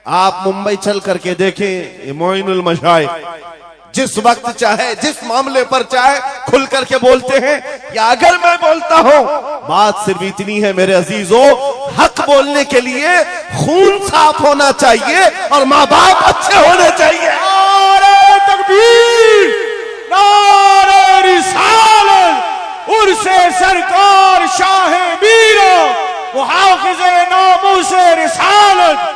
आप मुंबई चल करके देखें, मोइनुल मशाइख जिस वक्त चाहे जिस मामले पर चाहे खुल करके बोलते हैं। या अगर मैं बोलता हूं, बात सिर्फ इतनी है मेरे अजीजों, हक बोलने के लिए खून साफ होना चाहिए और माँ बाप अच्छे होने चाहिए। नारे तकबीर, नारे रिसालत, उर्से सरकार शाहे मीरा, मुहाफिज़े नामूसे रिसालत।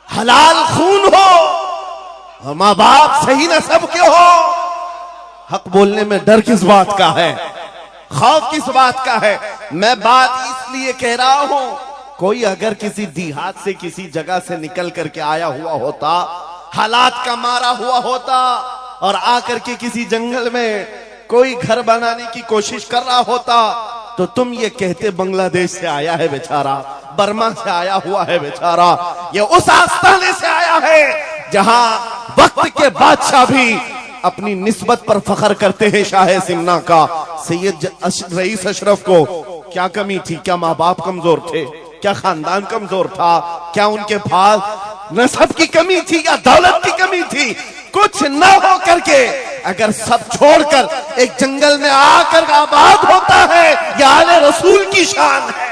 हलाल खून हो और माँ बाप सही नस्ब के हो। हक बोलने में डर किस बात का है, खौफ किस बात का है? मैं बात इसलिए कह रहा हूं, कोई अगर किसी देहात से किसी जगह से निकल करके आया हुआ होता, हालात का मारा हुआ होता और आकर के किसी जंगल में कोई घर बनाने की कोशिश कर रहा होता, तो तुम ये कहते बांग्लादेश से आया है बेचारा, बर्मा से आया हुआ है बेचारा, ये उस आस्थाने से आया है जहां वक्त के बादशाह भी अपनी निस्बत पर फख्र करते हैं। शाह सिमना का सैयद रईस अशरफ को क्या कमी थी? क्या माँ बाप कमजोर थे? क्या खानदान कमजोर था? क्या उनके पास नसब की कमी थी या दौलत की कमी थी? कुछ न हो करके अगर सब छोड़कर एक जंगल में आकर आबाद होता है, यह आले रसूल की शान है,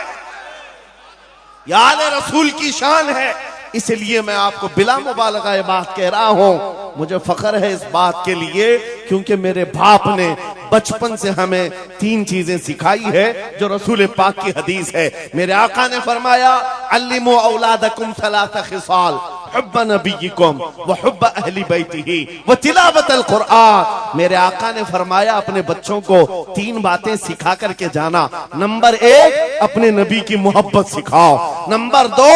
यह आले रसूल की शान है। इसलिए मैं आपको बिला मुबालगा ये बात कह रहा हूं। मुझे फख्र है इस बात के लिए क्योंकि मेरे बाप ने बचपन से हमें 3 चीजें सिखाई है जो रसूल पाक की हदीस है। मेरे आका ने फरमाया, अल्लिमू औलादकुम सलासा खिसाल, हुब्ब नबीयिकुम व हुब्ब अहली बैतिही व तिलावतल कुरआन। मेरे आका ने फरमाया, अपने बच्चों को 3 बातें सिखा करके जाना। नंबर 1, अपने नबी की मोहब्बत सिखाओ। नंबर 2,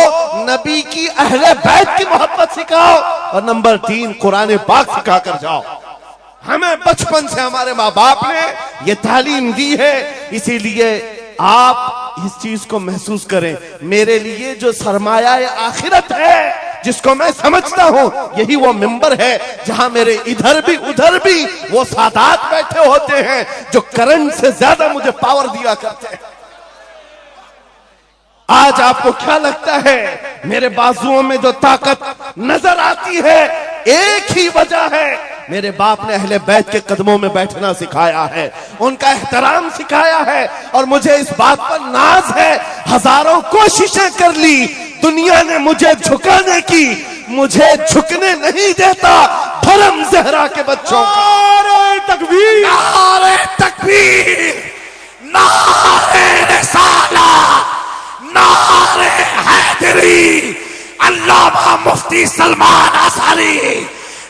नबी की अहले बैत की मोहब्बत सिखाओ। और नंबर 3, कुरान पाक सिखा कर जाओ। हमें बचपन से हमारे माँ बाप ने ये तालीम दी है, इसीलिए आप इस चीज को महसूस करें। मेरे लिए जो सरमाया आखिरत है, जिसको मैं समझता हूं, यही वो मिंबर है जहां मेरे इधर भी उधर भी वो सादात बैठे होते हैं जो करंट से ज्यादा मुझे पावर दिया करते हैं। आज आपको क्या लगता है मेरे बाजुओं में जो ताकत नजर आती है, एक ही वजह है, मेरे बाप ने अहले बैत के कदमों में बैठना सिखाया है, उनका एहतराम सिखाया है। और मुझे इस बात पर नाज है, हजारों कोशिशें कर ली दुनिया ने मुझे झुकाने की, मुझे झुकने नहीं देता धर्म ज़हरा के बच्चों का। नारे तकबीर, नारे तकबीर, नारे रिसालत, नारे हैदरी। अल्लामा मुफ्ती सलमान आसारी,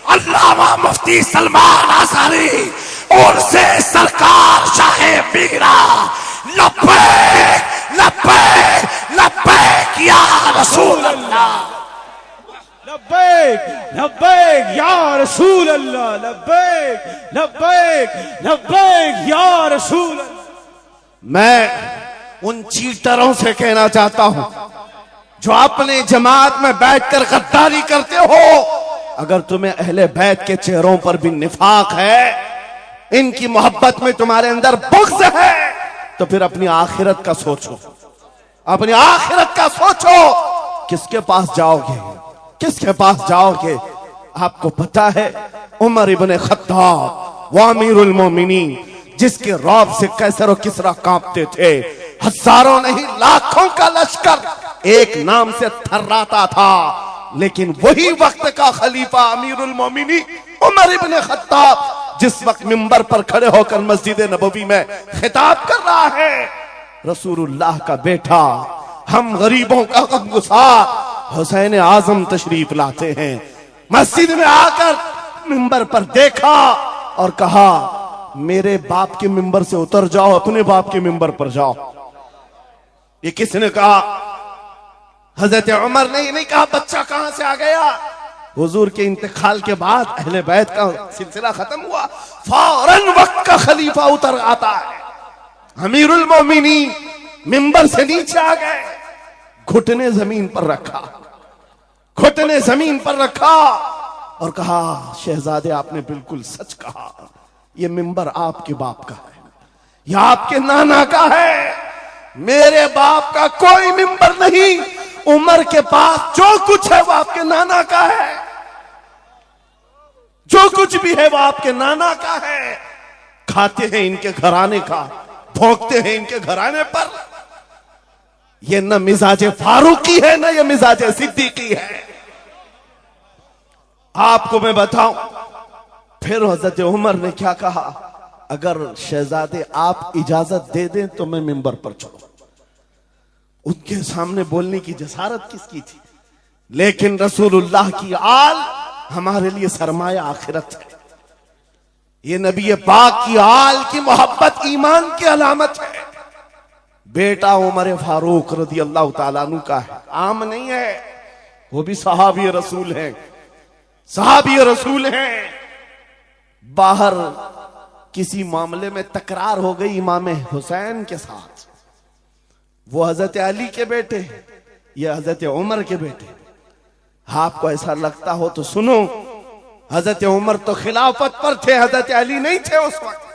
अल्लामा मुफ्ती सलमान आसारी और से सरकार शाहे मीरा, लब्बैक लब्बैक लब्बैक या रसूल अल्लाह, लब्बैक लब्बैक या रसूल अल्लाह, लब्बैक लब्बैक लब्बैक या रसूल अल्लाह। मैं उन चीटरों से कहना चाहता हूं जो अपने जमात में बैठकर गद्दारी करते हो, अगर तुम्हें अहले बैत के चेहरों पर भी निफाक है, इनकी मोहब्बत में तुम्हारे अंदर बुग़्ज़ है, तो फिर अपनी आखिरत का सोचो, अपनी आखिरत का सोचो। किसके पास जाओगे, किसके पास जाओगे? आपको पता है उमर इब्ने खत्ताब व अमीरुल मोमिनीन, जिसके रौब से कैसर और किसरा कांपते थे, हजारों नहीं लाखों का लश्कर एक नाम से थर्राता था, लेकिन वही वक्त का खलीफा अमीरुल मोमिनीन उमर इब्ने खत्ताब जिस वक्त मिंबर पर खड़े होकर मस्जिद नबवी में खिताब कर रहा है, रसूलुल्लाह का बेटा, हम गरीबों का गमगुसार हुसैन आजम तशरीफ लाते हैं। मस्जिद में आकर मिंबर पर देखा और कहा, मेरे बाप के मिंबर से उतर जाओ, अपने बाप के मिंबर पर जाओ। ये किसने कहा? हजरत उमर ने नहीं कहा बच्चा कहां से आ गया। हुजूर के इंतकाल के बाद अहले बैत का सिलसिला खत्म हुआ, फौरन वक्त का खलीफा उतर आता है। अमीरुल मोमिनीन मिंबर से नीचे आ गए, घुटने जमीन पर रखा, घुटने जमीन पर रखा और कहा, शहजादे आपने बिल्कुल सच कहा, यह मिंबर आपके बाप का है, यह आपके नाना का है, मेरे बाप का कोई मिंबर नहीं। उमर के पास जो कुछ है वो आपके नाना का है, जो कुछ भी है वो आपके नाना का है। खाते हैं इनके घराने का, भोंकते हैं इनके घराने पर। ये न मिजाज फारूकी है, न ये मिजाज सिद्दीकी है। आपको मैं बताऊं, फिर हजरत उमर ने क्या कहा, अगर शहजादे आप इजाजत दे दें तो मैं मिंबर पर चढ़ूं। उनके सामने बोलने की जसारत किसकी थी? लेकिन रसूलुल्लाह की आल हमारे लिए सरमाया आखिरत है। ये नबी पाक की आल की मोहब्बत ईमान की अलामत है। बेटा उमर फारूक रज़ी अल्लाह ताला अन्हु का है, आम नहीं है, वो भी सहाबी रसूल है, सहाबी रसूल हैं। बाहर किसी मामले में तकरार हो गई इमाम हुसैन के साथ, वो हजरत अली के बेटे, ये हजरत उमर के बेटे। आपको ऐसा लगता हो तो सुनो, हजरत उमर तो खिलाफत पर थे, हजरत अली नहीं थे उस वक्त।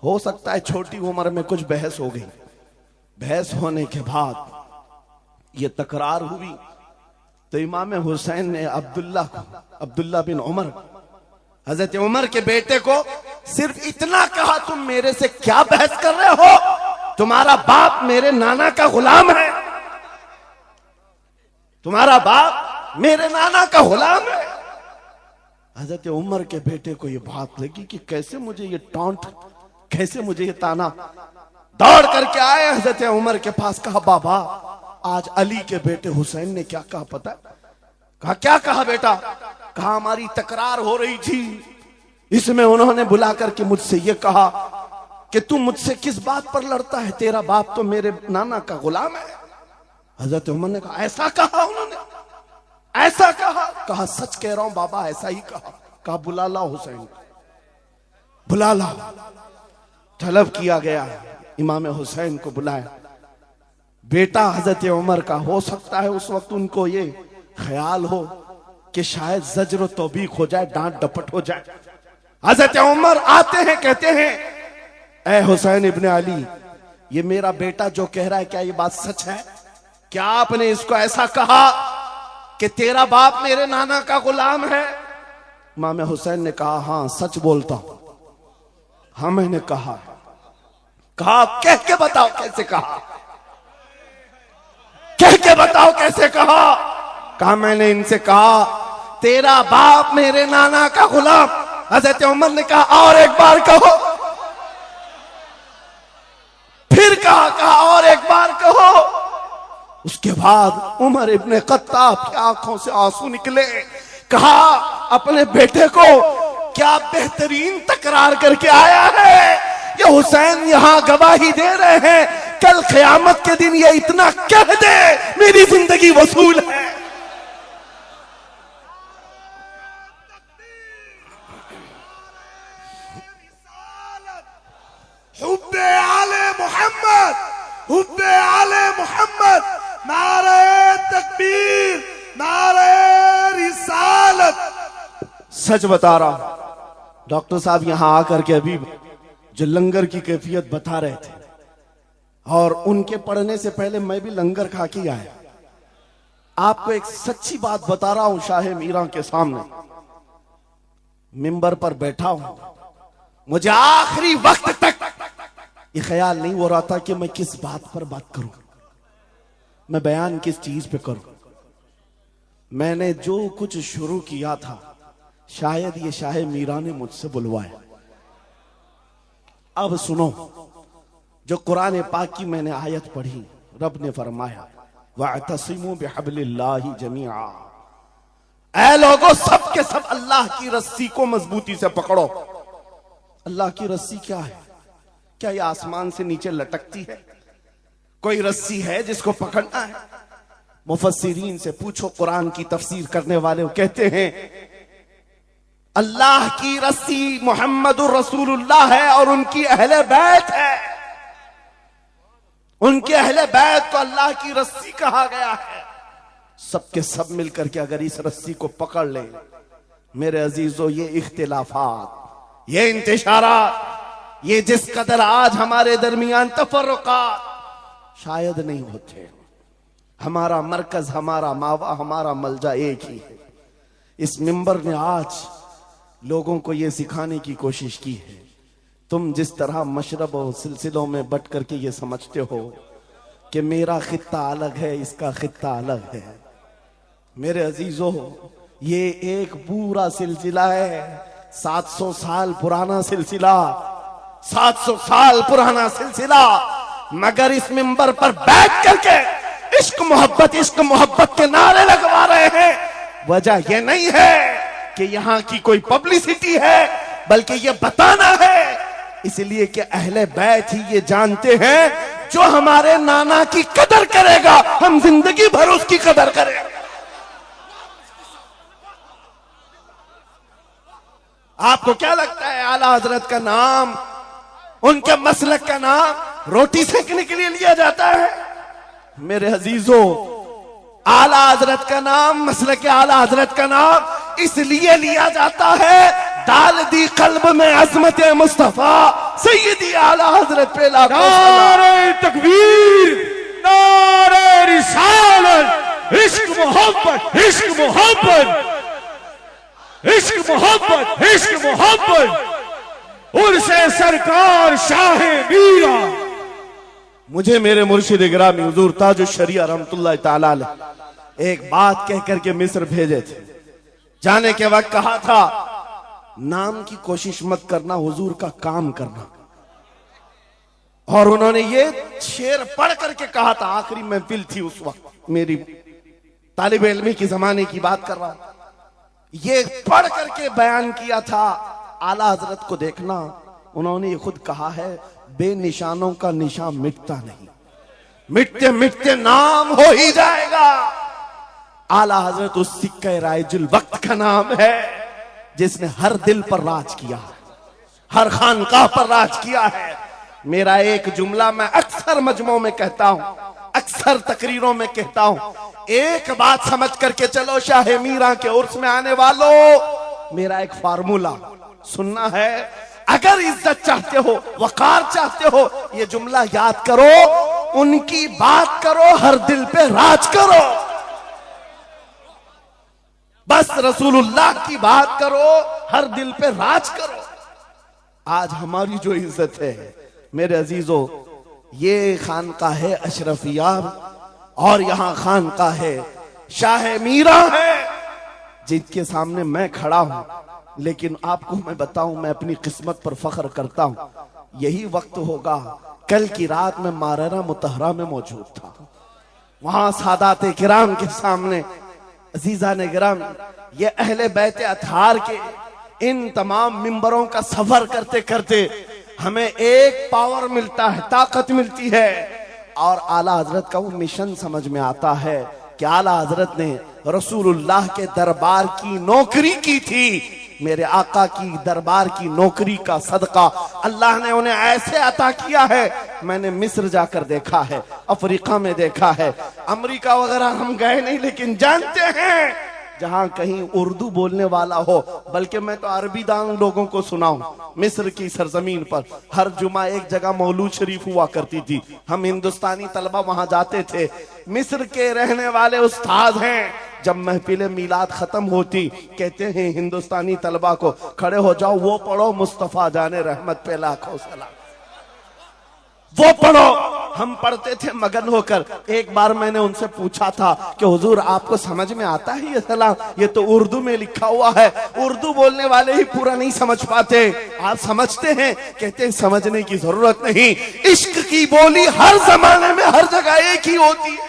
हो सकता है छोटी उम्र में कुछ बहस हो गई, बहस होने के बाद ये तकरार हुई तो इमाम हुसैन ने अब्दुल्ला बिन उमर, हजरत उमर के बेटे को सिर्फ इतना कहा, तुम मेरे से क्या बहस कर रहे हो, तुम्हारा बाप मेरे नाना का गुलाम है, तुम्हारा बाप मेरे नाना का गुलाम है। हजरत उमर के बेटे को यह बात लगी कि कैसे मुझे ये टॉन्ट, कैसे मुझे ये ताना। दौड़ करके आए हजरत उमर के पास, कहा बाबा आज अली के बेटे हुसैन ने क्या कहा पता? कहा क्या कहा बेटा? कहा हमारी तकरार हो रही थी, इसमें उन्होंने बुला करके मुझसे ये कहा कि तू मुझसे किस बात पर लड़ता है, तेरा बाप तो मेरे नाना का गुलाम है। हजरत उमर ने कहा ऐसा कहा उन्होंने, ऐसा कहा? कहा सच कह रहा हूं बाबा, ऐसा ही कहा। कहा बुला लाओ हुसैन, बुला लाओ। तलब किया गया, इमाम हुसैन को बुलाया। बेटा हजरत उमर का, हो सकता है उस वक्त उनको ये ख्याल हो कि शायद जज्र तौबीक हो जाए, डांट डपट हो जाए। हजरत उमर आते हैं, कहते हैं ए हुसैन इब्ने अली, ये मेरा बेटा जो कह रहा है क्या ये बात सच है? क्या आपने इसको ऐसा कहा कि तेरा बाप मेरे नाना का गुलाम है? इमाम हुसैन ने कहा हां सच बोलता हूं, हाँ मैंने कहा। कहा कह के बताओ कैसे कहा, कह के बताओ कैसे कहा? कहा मैंने इनसे कहा तेरा बाप मेरे नाना का गुलाम। हजरत उमर ने कहा और एक बार कहो। फिर कहा और एक बार कहो। उसके बाद उमर इब्ने खत्ताब की आंखों से आंसू निकले। कहा अपने बेटे को क्या बेहतरीन तकरार करके आया है, ये हुसैन यहां गवाही दे रहे हैं, कल क़यामत के दिन ये इतना कह दे मेरी जिंदगी वसूल है। हुब्बे आले मोहम्मद, हुब्बे आले मोहम्मद, नारे तकबीर, नारे रिसालत। सच बता रहा हूं, डॉक्टर साहब यहां आकर के अभी जो लंगर की कैफियत बता रहे थे, और उनके पढ़ने से पहले मैं भी लंगर खा के आया। आपको एक सच्ची बात बता रहा हूं, शाह मीरा के सामने मिंबर पर बैठा हूं, मुझे आखिरी वक्त तक ये ख्याल नहीं हो रहा था कि मैं किस बात पर बात करूं, मैं बयान किस चीज पे करूं। मैंने जो कुछ शुरू किया था शायद ये शाह मीरा ने मुझसे बुलवाया। अब सुनो, जो कुरान पाक की मैंने आयत पढ़ी, रब ने फरमाया वअतसिमू बिहब्लिल्लाहि जमीआ, ऐ लोगों सब के सब अल्लाह की रस्सी को मजबूती से पकड़ो। अल्लाह की रस्सी क्या है? क्या ये आसमान से नीचे लटकती है? कोई रस्सी है जिसको पकड़ना है? मुफस्सिरीन से पूछो, कुरान की तफसीर करने वाले कहते हैं अल्लाह की रस्सी मुहम्मदुर रसूलुल्लाह है और उनकी अहले बैत है। उनके अहले बैत को अल्लाह की रस्सी कहा गया है। सबके सब मिलकर के अगर इस रस्सी को पकड़ ले, मेरे अजीजों, ये इख्तिलाफात, ये इंतशारात, ये जिस कदर आज हमारे दरमियान तफर्रुकात शायद नहीं होते। हमारा मरकज, हमारा मावा, हमारा मलजा एक ही है। इस मिंबर ने आज लोगों को यह सिखाने की कोशिश की है, तुम जिस तरह मशरब और सिलसिलों में बट करके ये समझते हो कि मेरा खित्ता अलग है, इसका खित्ता अलग है, मेरे अजीजों ये एक पूरा सिलसिला है, 700 साल पुराना सिलसिला, 700 साल पुराना सिलसिला। मगर इस मिंबर पर बैठ करके इश्क मोहब्बत के नारे लगवा रहे हैं। वजह यह नहीं है कि यहां की कोई पब्लिसिटी है, बल्कि यह बताना है इसलिए कि अहले बैत ही ये जानते हैं जो हमारे नाना की कदर करेगा हम जिंदगी भर उसकी कदर करेंगे। आपको क्या लगता है आला हजरत का नाम, उनके मसलक का नाम रोटी सेकने के लिए लिया जाता है? मेरे अजीजों, आला हजरत का नाम, मसलक आला हजरत का नाम इसलिए लिया जाता है, डाल दी कल्ब में अजमत मुस्तफा सैयदी आला हजरत पे लाखों नारे तकबीर, नारे रिसालत, इश्क मोहब्बत, इश्क मोहब्बत, इश्क मोहब्बत, इश्क मोहब्बत, उर्से सरकार शाह मीरा। मुझे मेरे मुर्शिद गिरामी हुजूर ताजुश शरिया रहमतुल्लाह ताला अलैह एक बात कह करके मिस्र भेजे थे। जाने के वक्त कहा था नाम की कोशिश मत करना, हुजूर का काम करना। और उन्होंने ये शेर पढ़ करके कहा था, आखिरी महफिल थी उस वक्त, मेरी तालिब इल्मी की जमाने की बात कर रहा हूं, ये पढ़ करके बयान किया था। आला हजरत को देखना, उन्होंने ये खुद कहा है, बेनिशानों का निशान मिटता नहीं, मिटते मिटते नाम हो ही जाएगा। आला हजरत उस सिक्के राइजुल वक्त का नाम है जिसने हर दिल पर राज किया, हर खानकाह पर राज किया है। मेरा एक जुमला मैं अक्सर मजमों में कहता हूं, अक्सर तकरीरों में कहता हूं, एक बात समझ करके चलो शाह मीरा के उर्स में आने वालों, मेरा एक फार्मूला सुनना है। अगर इज्जत चाहते हो, वकार चाहते हो, ये जुमला याद करो, उनकी बात करो, हर दिल पे राज करो। बस रसूलुल्लाह की बात करो, हर दिल पे राज करो। आज हमारी जो इज्जत है मेरे अजीजों, ये खानकाह है अशरफिया और यहां खानकाह है शाह मीरा है, जिनके सामने मैं खड़ा हूं। लेकिन आपको मैं बताऊं, मैं अपनी किस्मत पर फख्र करता हूं। यही वक्त होगा, कल की रात में माररा मुतहरा में मौजूद था, वहां सादात किराम के सामने अजीजा ने गिराम, ये अहले बैत अतहार के इन तमाम मिंबरों का सफर करते करते हमें एक पावर मिलता है, ताकत मिलती है। और आला हजरत का वो मिशन समझ में आता है कि आला हजरत ने रसूलुल्लाह के दरबार की नौकरी की थी। मेरे आका की दरबार की नौकरी का सदका अल्लाह ने उन्हें ऐसे अता किया है। मैंने मिस्र जाकर देखा है, अफ्रीका में देखा है, अमेरिका वगैरह हम गए नहीं, लेकिन जानते हैं जहां कहीं उर्दू बोलने वाला हो, बल्कि मैं तो अरबी दान लोगों को सुनाऊं, मिस्र की सरजमीन पर हर जुमा एक जगह मौलूद शरीफ हुआ करती थी, हम हिंदुस्तानी तलबा वहां जाते थे। मिस्र के रहने वाले उस्ताद हैं, जब महफिल मीलाद खत्म होती कहते हैं हिंदुस्तानी तलबा को खड़े हो जाओ, वो पढ़ो मुस्तफा जाने रहमत पे लाखों सलाम, वो पढ़ो। हम पढ़ते थे मगन होकर। एक बार मैंने उनसे पूछा था कि हुजूर आपको समझ में आता है ये सलाम? ये तो उर्दू में लिखा हुआ है, उर्दू बोलने वाले ही पूरा नहीं समझ पाते, आप समझते हैं? कहते हैं समझने की जरूरत नहीं, इश्क की बोली हर जमाने में हर जगह एक ही होती है।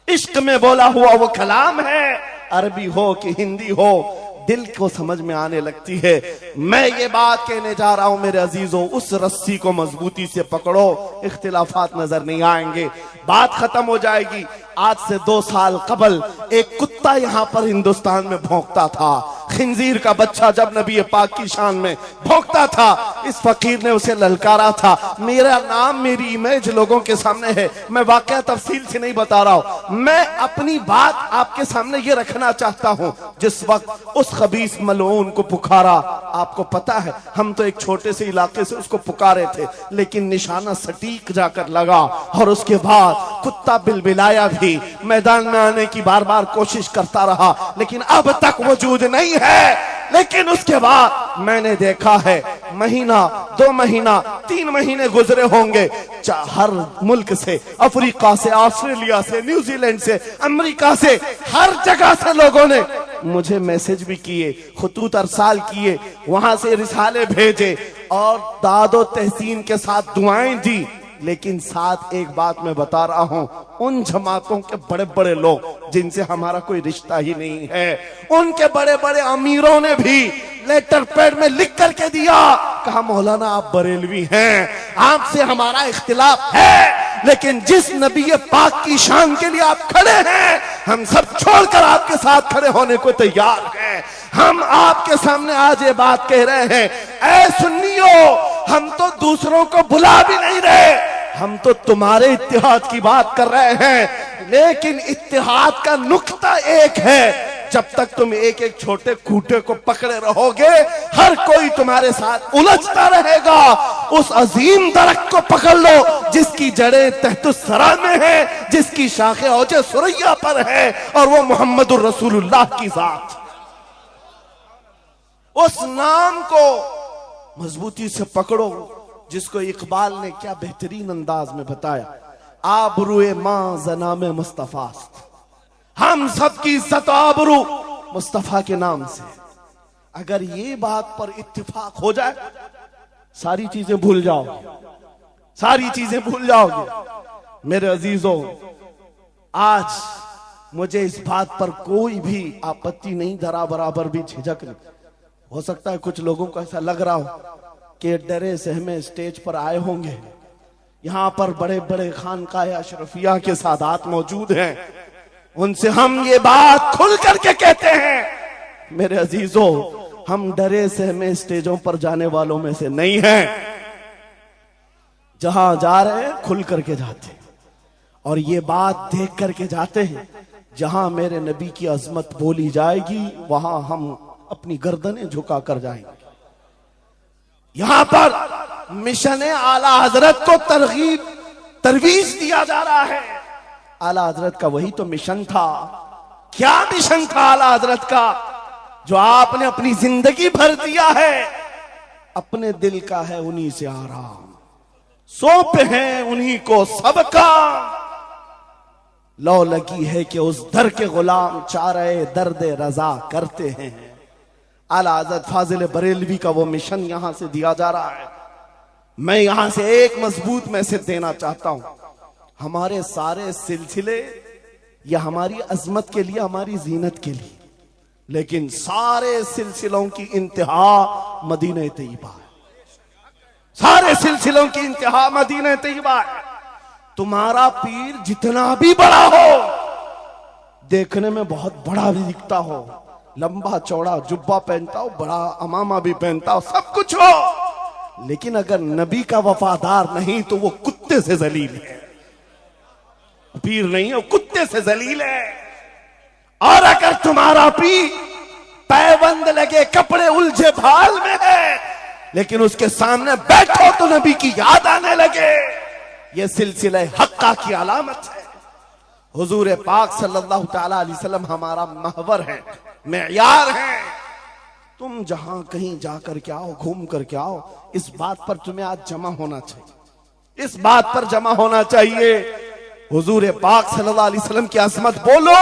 इश्क में बोला हुआ वो कलाम है, अरबी हो कि हिंदी हो, दिल को समझ में आने लगती है। मैं ये बात कहने जा रहा हूं मेरे अजीजों, उस रस्सी को मजबूती से पकड़ो, इख्तिलाफात नजर नहीं आएंगे, बात खत्म हो जाएगी। आज से 2 साल कबल एक कुत्ता यहां पर हिंदुस्तान में भौंकता था, खिंजीर का बच्चा जब नबी पाक की शान में भौंकता था, इस फकीर ने उसे ललकारा था। मेरा नाम, मेरी इमेज लोगों के सामने है, मैं वाकया तफसील से नहीं बता रहा हूं, मैं अपनी बात आपके सामने ये रखना चाहता हूं। जिस वक्त उस खबीस मलऊन को पुकारा, आपको पता है हम तो एक छोटे से इलाके से उसको पुकारे थे, लेकिन निशाना सटीक जाकर लगा और उसके बाद कुत्ता बिलबिलाया भी, मैदान में आने की बार बार कोशिश करता रहा, लेकिन अब तक वजूद नहीं है। लेकिन उसके बाद मैंने देखा है महीना, 2 महीना, 3 महीने गुजरे होंगे, हर मुल्क से, अफ्रीका से, ऑस्ट्रेलिया से, न्यूजीलैंड से, अमेरिका से, हर जगह से लोगों ने मुझे मैसेज भी किए, खुतूत अरसाल किए, वहां से रिसाले भेजे और दादो तहसीन के साथ दुआएं दी। लेकिन साथ एक बात मैं बता रहा हूं, उन जमातों के बड़े बड़े लोग जिनसे हमारा कोई रिश्ता ही नहीं है, उनके बड़े बड़े अमीरों ने भी लेटर पैड में लिख करके दिया, कहा मौलाना आप बरेलवी हैं, आपसे हमारा इख्तिलाफ है, लेकिन जिस नबी पाक की शान के लिए आप खड़े हैं, हम सब छोड़कर आपके साथ खड़े होने को तैयार हैं। हम आपके सामने आज ये बात कह रहे हैं, ऐ सुन्नियों, हम तो दूसरों को बुला भी नहीं रहे, हम तो तुम्हारे इत्तेहाद की बात कर रहे हैं, लेकिन इत्तेहाद का नुक्ता एक है, जब तक तुम एक एक छोटे खूंटे को पकड़े रहोगे, हर कोई तुम्हारे साथ उलझता रहेगा। उस अजीम दरख्त को पकड़ लो जिसकी जड़ें तहतुस्सरा में है, जिसकी शाखें औजे सुरैया पर है, और वो मोहम्मदुर रसूलुल्लाह की जात। उस नाम को मजबूती से पकड़ो, जिसको इकबाल ने क्या बेहतरीन अंदाज में बताया, आबरूए मां जनाम मुस्तफास्त, हम सबकी इज्जत आबरू मुस्तफा के नाम से। अगर ये बात पर इत्तिफाक हो जाए, सारी चीजें भूल जाओगे, सारी चीजें भूल जाओगे। मेरे अजीजों, आज मुझे इस बात पर कोई भी आपत्ति नहीं, जरा बराबर भी झिझक नहीं। हो सकता है कुछ लोगों को ऐसा लग रहा हो कि डरे सहमे स्टेज पर आए होंगे, यहां पर बड़े बड़े खानकाए अशरफिया के सादात मौजूद हैं, उनसे हम ये बात खुल करके कहते हैं। मेरे अजीजों, हम डरे सहमे स्टेजों पर जाने वालों में से नहीं हैं, जहां जा रहे हैं खुल करके जाते हैं, और ये बात देख करके जाते हैं, जहां मेरे नबी की अजमत बोली जाएगी वहां हम अपनी गर्दनें झुका कर जाएंगे। यहां पर मिशन आला हजरत को तरवीज दिया जा रहा है। आला हजरत का वही तो मिशन था। क्या मिशन था आला हजरत का, जो आपने अपनी जिंदगी भर दिया है? अपने दिल का है उन्हीं से आराम, सौंपे हैं उन्हीं को सबका, लौ लगी है कि उस दर के गुलाम चारे दर्द रजा करते हैं। आला हजरत फाजिल बरेलवी का वो मिशन यहां से दिया जा रहा है। मैं यहां से एक मजबूत मैसेज देना चाहता हूं, हमारे सारे सिलसिले या हमारी अजमत के लिए, हमारी जीनत के लिए, लेकिन सारे सिलसिलों की इंतहा मदीने तैयबा है। सारे सिलसिलों की इंतहा मदीने तैयबा है। तुम्हारा पीर जितना भी बड़ा हो, देखने में बहुत बड़ा भी दिखता हो, लंबा चौड़ा जुब्बा पहनता हो, बड़ा अमामा भी पहनता हो, सब कुछ हो, लेकिन अगर नबी का वफादार नहीं तो वो कुत्ते से जलील है। पीर नहीं है, वो कुत्ते से जलील है। और अगर तुम्हारा पीर पैबंद लगे, कपड़े उलझे भाल में है, लेकिन उसके सामने बैठो तो नबी की याद आने लगे, ये सिलसिला हक्का की अलामत है। हुजूर पाक सल्लल्लाहु तआला अलैहि वसल्लम हमारा महवर है, मेयार है। तुम जहां कहीं जाकर के आओ, घूम करके आओ, इस बात पर तुम्हें आज जमा होना चाहिए, इस बात पर जमा होना चाहिए। हुजूर पाक सल्लल्लाहु अलैहि वसल्लम की अजमत बोलो,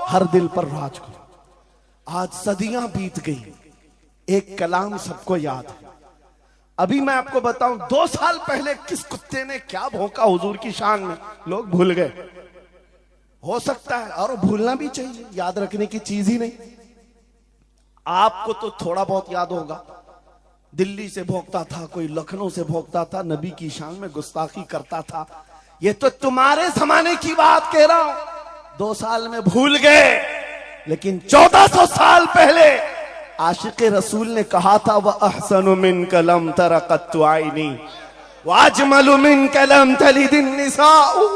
हर दिल पर राज करो। आज सदियां बीत गई, एक कलाम सबको याद है। अभी मैं आपको बताऊं, 2 साल पहले किस कुत्ते ने क्या भौंका हुजूर की शान में, लोग भूल गए। हो सकता है, और भूलना भी चाहिए, याद रखने की चीज ही नहीं। आपको तो थोड़ा बहुत याद होगा, दिल्ली से भौंकता था, कोई लखनऊ से भौंकता था, नबी की शान में गुस्ताखी करता था। ये तो तुम्हारे जमाने की बात कह रहा हूं, 2 साल में भूल गए, लेकिन 1400 साल पहले आशिक रसूल ने कहा था, वह अहसनु मिन कलम तरक़त्तु आइनी व अजमलु मिन कलम तलिदिन निसाउ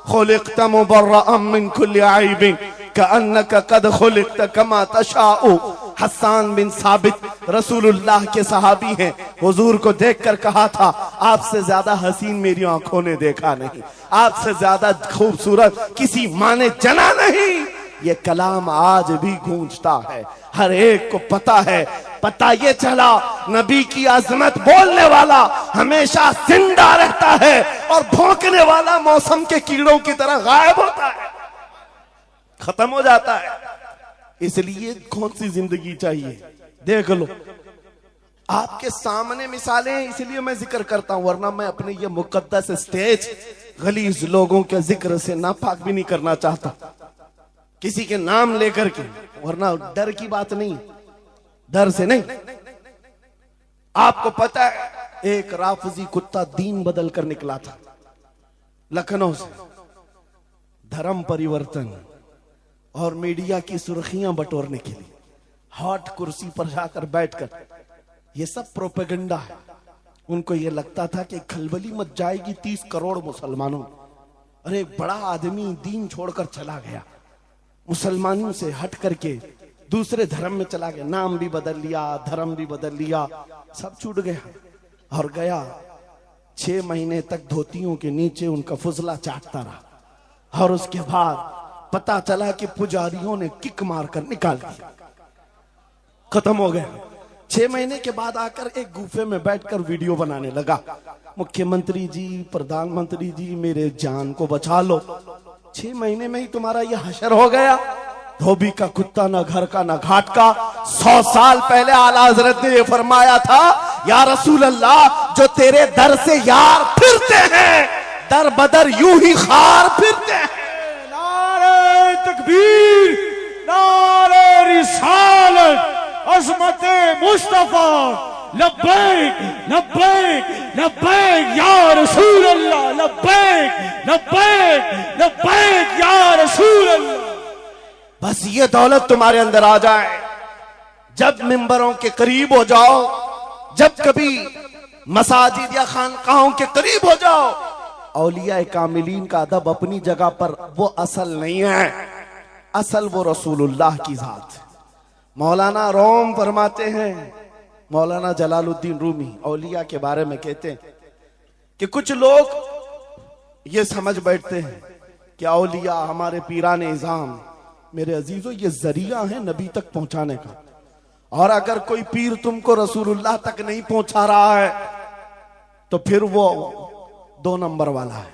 खुलिक़्त मुबर्रअम मिन कुल्लि ऐबिन कअन्नका कद खुलिक़्त कमा तशाउ। हस्सान बिन साबित रसूलुल्लाह के सहाबी हैं, हुजूर को देखकर कहा था आपसे ज्यादा हसीन मेरी आंखों ने देखा नहीं, आपसे ज्यादा खूबसूरत किसी माँ ने जना नहीं। ये कलाम आज भी गूंजता है, हर एक को पता है। पता ये चला नबी की अजमत बोलने वाला हमेशा जिंदा रहता है और भौंकने वाला मौसम के कीड़ों की तरह गायब होता है, खत्म हो जाता है। इसलिए कौन सी जिंदगी चाहिए, देख लो आपके सामने मिसालें हैं, इसलिए मैं जिक्र करता हूं, वरना मैं अपने ये मुकद्दस स्टेज गलीज लोगों के जिक्र से नापाक भी नहीं करना चाहता, किसी के नाम लेकर के, वरना डर की बात नहीं, डर से नहीं। आपको पता है एक राफजी कुत्ता दीन बदल कर निकला था लखनऊ से, धर्म परिवर्तन और मीडिया की सुर्खियां बटोरने के लिए हॉट कुर्सी पर जाकर बैठकर, ये सब प्रोपेगेंडा है। उनको ये लगता था कि खलबली मच जाएगी 30 करोड़ मुसलमानों। अरे एक बड़ा आदमी दीन छोड़कर चला गया, मुसलमानों से हट करके दूसरे धर्म में चला गया, नाम भी बदल लिया, धर्म भी बदल लिया, सब छूट गया और गया। 6 महीने तक धोतियों के नीचे उनका फुजला चाटता रहा और उसके बाद पता चला कि पुजारियों ने किक मारकर निकाल दिया, खत्म हो गया। 6 महीने के बाद आकर एक गुफे में बैठकर वीडियो बनाने लगा, मुख्यमंत्री जी, प्रधानमंत्री जी, मेरे जान को बचा लो। 6 महीने में ही तुम्हारा ये हशर हो गया। धोबी का कुत्ता, ना घर का ना घाट का। 100 साल पहले आला हजरत ने ये फरमाया था, या रसूल अल्लाह, जो तेरे दर से यार फिरते हैं दर बदर यूं ही खार फिरते हैं। नारे तकबीर, नारे रिसालत, अज़मत मुस्तफा, लब्बैक लब्बैक लब्बैक या रसूल अल्लाह, लब्बैक लब्बैक लब्बैक या रसूल अल्लाह। बस ये दौलत तुम्हारे अंदर आ जाए, जब मिंबरों के करीब हो जाओ, जब कभी मसाजिद या खानकाहों के करीब हो जाओ। औलिया कामिलीन का अदब अपनी जगह पर, वो असल नहीं है, असल वो रसूलुल्लाह की जात। मौलाना रोम फरमाते हैं, मौलाना जलालुद्दीन रूमी औलिया के बारे में कहते हैं कि कुछ लोग ये समझ बैठते हैं कि औलिया हमारे पीरान इज़ाम, मेरे अजीजों ये जरिया है नबी तक पहुंचाने का, और अगर कोई पीर तुमको रसूलुल्लाह तक नहीं पहुंचा रहा है तो फिर वो 2 नंबर वाला है,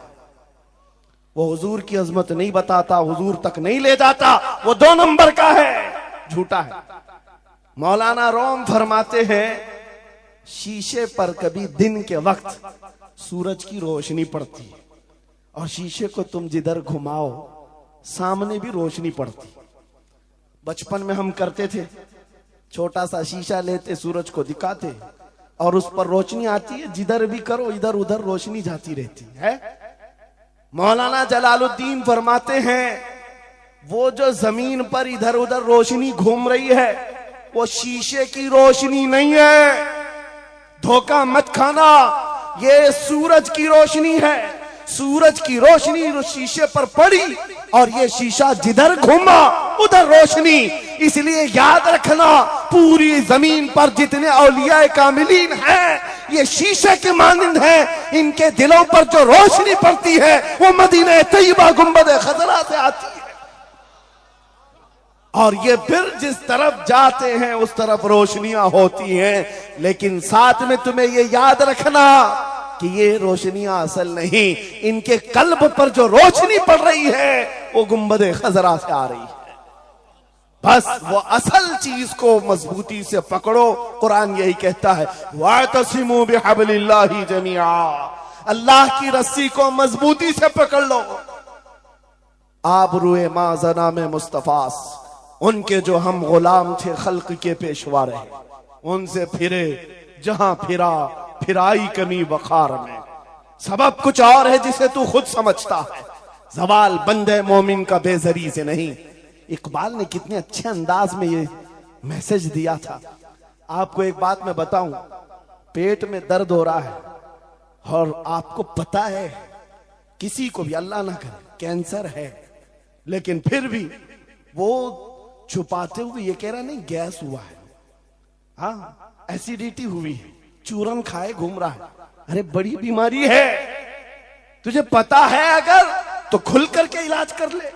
वो हुजूर की अजमत नहीं बताता, हुजूर तक नहीं ले जाता, वो 2 नंबर का है, झूठा है। मौलाना रोम फरमाते हैं, शीशे पर कभी दिन के वक्त सूरज की रोशनी पड़ती है और शीशे को तुम जिधर घुमाओ सामने भी रोशनी पड़ती। बचपन में हम करते थे, छोटा सा शीशा लेते, सूरज को दिखाते और उस पर रोशनी आती है, जिधर भी करो इधर उधर रोशनी जाती रहती है। मौलाना जलालुद्दीन फरमाते हैं, वो जो जमीन पर इधर उधर रोशनी घूम रही है वो शीशे की रोशनी नहीं है, धोखा मत खाना, ये सूरज की रोशनी है। सूरज की रोशनी शीशे पर पड़ी और ये शीशा जिधर घूमा उधर रोशनी। इसलिए याद रखना, पूरी जमीन पर जितने औलिया कामिलीन हैं ये शीशे के मानंद हैं, इनके दिलों पर जो रोशनी पड़ती है वो मदीना तैयबा गुंबद खजरा से आती है, और ये फिर जिस तरफ जाते हैं उस तरफ रोशनियां होती हैं। लेकिन साथ में तुम्हें ये याद रखना कि ये रोशनियां असल नहीं, इनके कल्ब पर जो रोशनी पड़ रही है वो गुंबद खजरा से आ रही है। बस वो असल चीज को मजबूती से पकड़ो। कुरान यही कहता है, वातसिमू बिहब्लिल्लाहि जमीआ, अल्लाह की रस्सी को मजबूती से पकड़ लो। आबरूए माजना में मुस्तफास, उनके जो हम गुलाम थे खल्क के पेशवा रहे, उनसे फिरे जहां फिरा फिराई कमी वखार में। सबब कुछ और है जिसे तू खुद समझता है, जवाल बंदे मोमिन का बेजरी से नहीं। इकबाल ने कितने अच्छे अंदाज में ये मैसेज दिया था। आपको एक बात मैं बताऊं, पेट में दर्द हो रहा है और आपको पता है किसी को भी, अल्लाह ना करे, कैंसर है, लेकिन फिर भी वो छुपाते हुए ये कह रहा नहीं गैस हुआ है, हाँ एसिडिटी हुई है, चूरन खाए घूम रहा है। अरे बड़ी बीमारी है, तुझे पता है अगर तो खुल करके इलाज कर ले।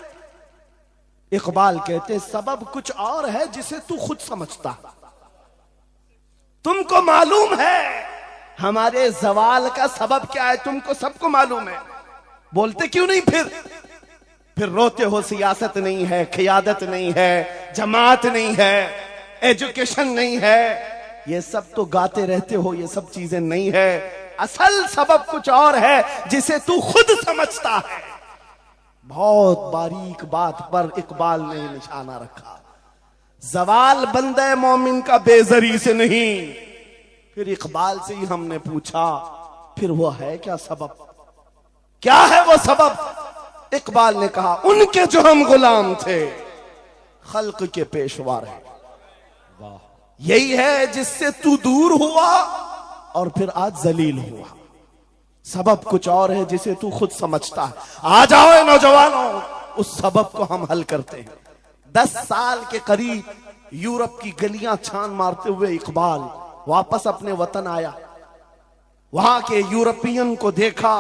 इकबाल कहते सबब कुछ और है जिसे तू खुद समझता। तुमको मालूम है हमारे जवाल का सबब क्या है, तुमको सबको मालूम है, बोलते क्यों नहीं? फिर रोते हो सियासत नहीं है, क़ियादत नहीं है, जमात नहीं है, एजुकेशन नहीं है, ये सब तो गाते रहते हो, ये सब चीजें नहीं है। असल सबब कुछ और है जिसे तू खुद समझता है। बहुत बारीक बात पर इकबाल ने निशाना रखा। जवाल बंदे मोमिन का बेजरी से नहीं। फिर इकबाल से ही हमने पूछा फिर वो है क्या सबब, क्या है वो सबब? इकबाल ने कहा उनके जो हम गुलाम थे खल्क के पेशवा रहे, यही है जिससे तू दूर हुआ और फिर आज जलील हुआ। सबब कुछ और है जिसे तू खुद समझता है। आ जाओ नौजवानों, उस सबब को हम हल करते हैं। 10 साल के करीब यूरोप की गलियां छान मारते हुए इकबाल वापस अपने वतन आया। वहां के यूरोपियन को देखा,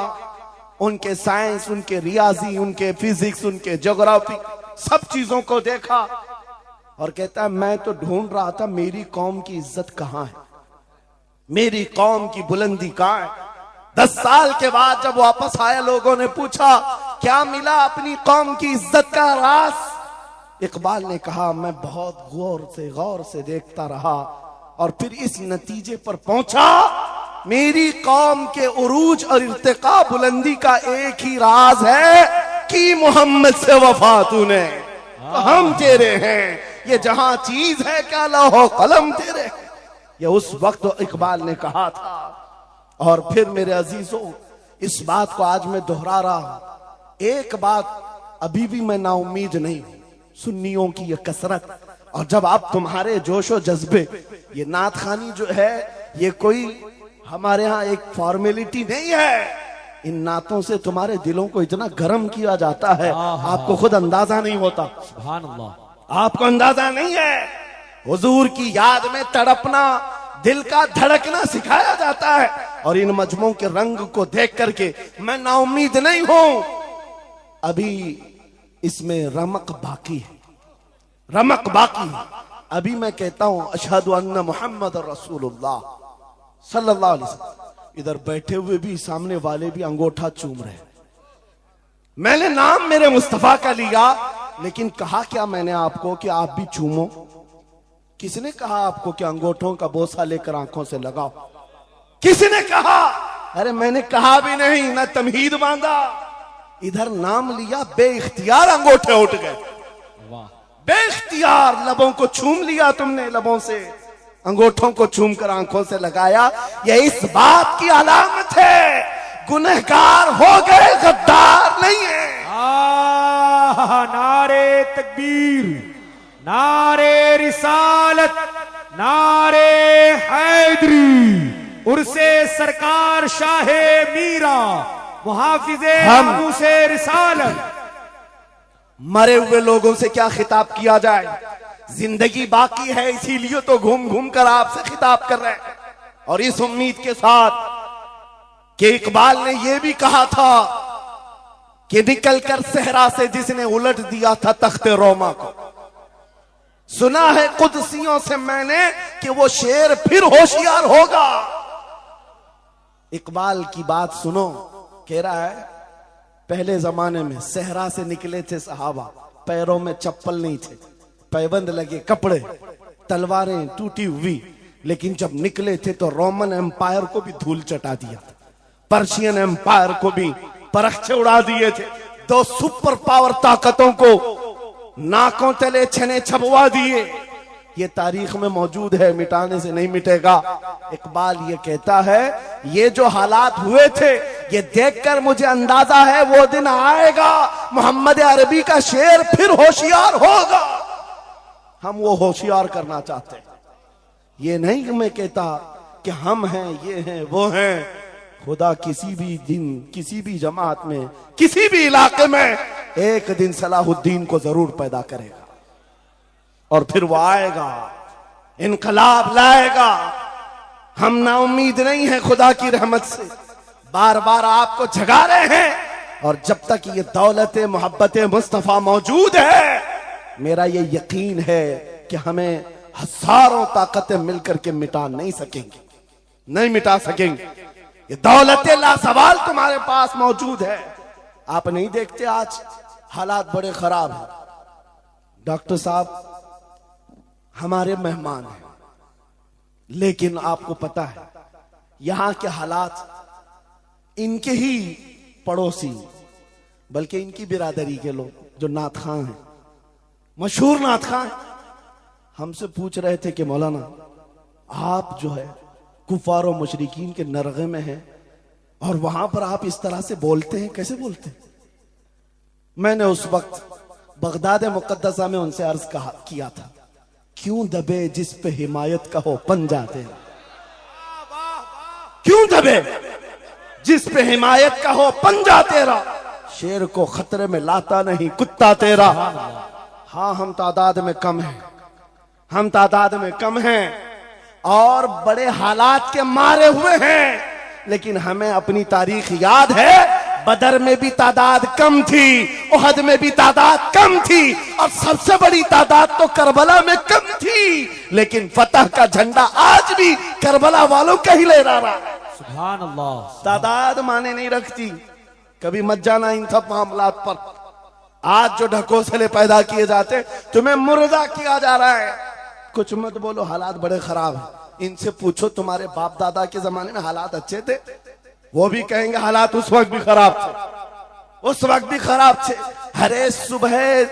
उनके साइंस, उनके रियाजी, उनके फिजिक्स, उनके ज्योग्राफी, सब चीजों को देखा और कहता है मैं तो ढूंढ रहा था मेरी कौम की इज्जत कहां है, मेरी कौम की बुलंदी कहां है। 10 साल के बाद जब वापस आया, लोगों ने पूछा क्या मिला अपनी कौम की इज्जत का राज? इकबाल ने कहा मैं बहुत गौर से देखता रहा और फिर इस नतीजे पर पहुंचा मेरी कौम के उरूज और इर्तिका बुलंदी का एक ही राज है कि मोहम्मद से वफा तूने, तो हम तेरे हैं। ये जहां चीज है क्या लौहो कलम तेरे। ये उस वक्त इकबाल ने कहा था। और फिर मेरे अजीजों, इस बात को आज मैं दोहरा रहा हूं। एक बात अभी भी मैं नाउम्मीद नहीं हूं, सुन्नियों की ये कसरत और जब आप तुम्हारे जोशो जज्बे, ये नात खानी जो है ये कोई हमारे यहाँ एक फॉर्मेलिटी नहीं है। इन नातों से तुम्हारे दिलों को इतना गर्म किया जाता है आपको खुद अंदाजा नहीं होता। सुभान अल्लाह, आपको अंदाजा नहीं है। हुजूर की याद में तड़पना, दिल का धड़कना सिखाया जाता है। और इन मजमों के रंग को देख करके मैं नाउम्मीद नहीं हूं। अभी इसमें रमक बाकी है, रमक बाकी है। अभी मैं कहता हूं अशहदु अन्ना मुहम्मद रसूलुल्लाह सल्लल्लाहु अलैहि वसल्लम। इधर बैठे हुए भी, सामने वाले भी अंगूठा चूम रहे। मैंने नाम मेरे मुस्तफा का लिया, लेकिन कहा क्या मैंने आपको कि आप भी चूमो? किसने कहा आपको कि अंगूठों का बोसा लेकर आंखों से लगाओ? किसने कहा? अरे मैंने कहा भी नहीं, ना तमहीद बांधा। इधर नाम लिया, बेइख्तियार अंगूठे उठ गए। बेइख्तियार लबों को छूम लिया तुमने, लबों से अंगूठों को चूम कर आंखों से लगाया। यह इस बात की अलामत है गुनहगार हो गए, गद्दार नहीं है। नारे तकबीर, नारे रिसालत, नारे हैदरी, उर्से सरकार शाहे मीरा, मुहाफिजे नामूसे रिसालत। मरे हुए लोगों से क्या खिताब किया जाए? जिंदगी बाकी है, इसीलिए तो घूम घूम कर आपसे खिताब कर रहे हैं। और इस उम्मीद के साथ कि इकबाल ने यह भी कहा था कि निकलकर सहरा से जिसने उलट दिया था तख्ते रोमा को, सुना है कुदसियों से मैंने कि वो शेर फिर होशियार होगा। इकबाल की बात सुनो, कह रहा है पहले जमाने में सहरा से निकले थे सहाबा, पैरों में चप्पल नहीं थे, पैबंद लगे कपड़े, तलवारें टूटी हुई, लेकिन जब निकले थे तो रोमन एम्पायर को भी धूल चटा दिया था, पर्शियन एम्पायर को भी परखचे उड़ा दिए थे। 2 सुपर पावर ताकतों को नाकों तले छने छबवा दिए। ये तारीख में मौजूद है, मिटाने से नहीं मिटेगा। इकबाल ये कहता है ये जो हालात हुए थे ये देखकर मुझे अंदाजा है वो दिन आएगा मोहम्मद अरबी का शेर फिर होशियार होगा। हम वो होशियार करना चाहते हैं। ये नहीं कि मैं कहता कि हम हैं, ये हैं, वो हैं। खुदा किसी भी दिन, किसी भी जमात में, किसी भी इलाके में एक दिन सलाहुद्दीन को जरूर पैदा करेगा। और फिर वो आएगा, इनकलाब लाएगा। हम ना उम्मीद नहीं है खुदा की रहमत से, बार बार आपको जगा रहे हैं। और जब तक ये दौलत मोहब्बत मुस्तफा मौजूद है, मेरा ये यकीन है कि हमें हजारों ताकतें मिलकर के मिटा नहीं सकेंगे, नहीं मिटा सकेंगे। ये दौलत लासवाल तुम्हारे पास मौजूद है। आप नहीं देखते आज हालात बड़े खराब हैं। डॉक्टर साहब हमारे मेहमान हैं, लेकिन आपको पता है यहां के हालात इनके ही पड़ोसी, बल्कि इनकी बिरादरी के लोग जो नात खां हैं, मशहूर नात खां, हमसे पूछ रहे थे कि मौलाना आप जो है कुफार और मुशरिकीन के नरगे में हैं और वहां पर आप इस तरह से बोलते हैं, कैसे बोलते हैं? मैंने उस वक्त बगदाद मुकद्दसा में उनसे अर्ज किया था, क्यों दबे जिस पे हिमायत का हो पंजा तेरा, क्यों दबे जिस पे हिमायत का हो पंजा तेरा, शेर को खतरे में लाता नहीं कुत्ता तेरा। हाँ हम तादाद में कम हैं, हम तादाद में कम हैं और बड़े हालात के मारे हुए हैं, लेकिन हमें अपनी तारीख याद है। बदर में भी तादाद कम थी, उहद में भी तादाद कम थी, और सबसे बड़ी तादाद तो करबला में कम थी, लेकिन फतह का झंडा आज भी करबला वालों का ही लहरा रहा है। सुभान अल्लाह। तादाद माने नहीं रखती, कभी मत जाना इन सब मामलात पर। आज जो ढकोसले पैदा किए जाते, तुम्हें मुर्दा किया जा रहा है। कुछ मत बोलो, हालात बड़े खराब हैं। इनसे पूछो तुम्हारे बाप दादा के जमाने में हालात अच्छे थे, वो भी कहेंगे हालात उस वक्त भी खराब थे, उस वक्त भी खराब थे। अरे सुबह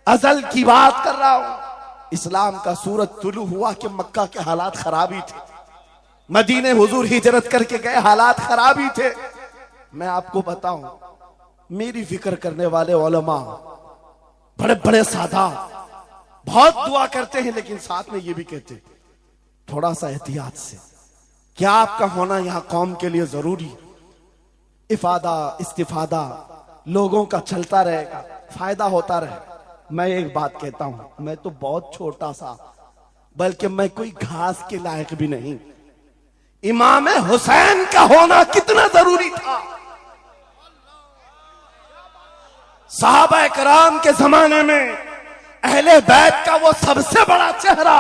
अजल की बात कर रहा हूं, इस्लाम का सूरज तुलू हुआ कि मक्का के हालात खराब ही थे, मदीने हुजूर हिजरत करके गए, हालात खराब ही थे। मैं आपको बताऊं, मेरी फिक्र करने वाले उलमा बड़े बड़े सादा बहुत दुआ करते हैं, लेकिन साथ में ये भी कहते हैं थोड़ा सा एहतियात से, क्या आपका होना यहां कौम के लिए जरूरी, इफादा इस्तिफादा लोगों का चलता रहेगा, फायदा होता रहे। मैं एक बात कहता हूं, मैं तो बहुत छोटा सा, बल्कि मैं कोई घास के लायक भी नहीं। इमाम हुसैन का होना कितना जरूरी था। सहाबा कराम के जमाने में अहले बैत का वो सबसे बड़ा चेहरा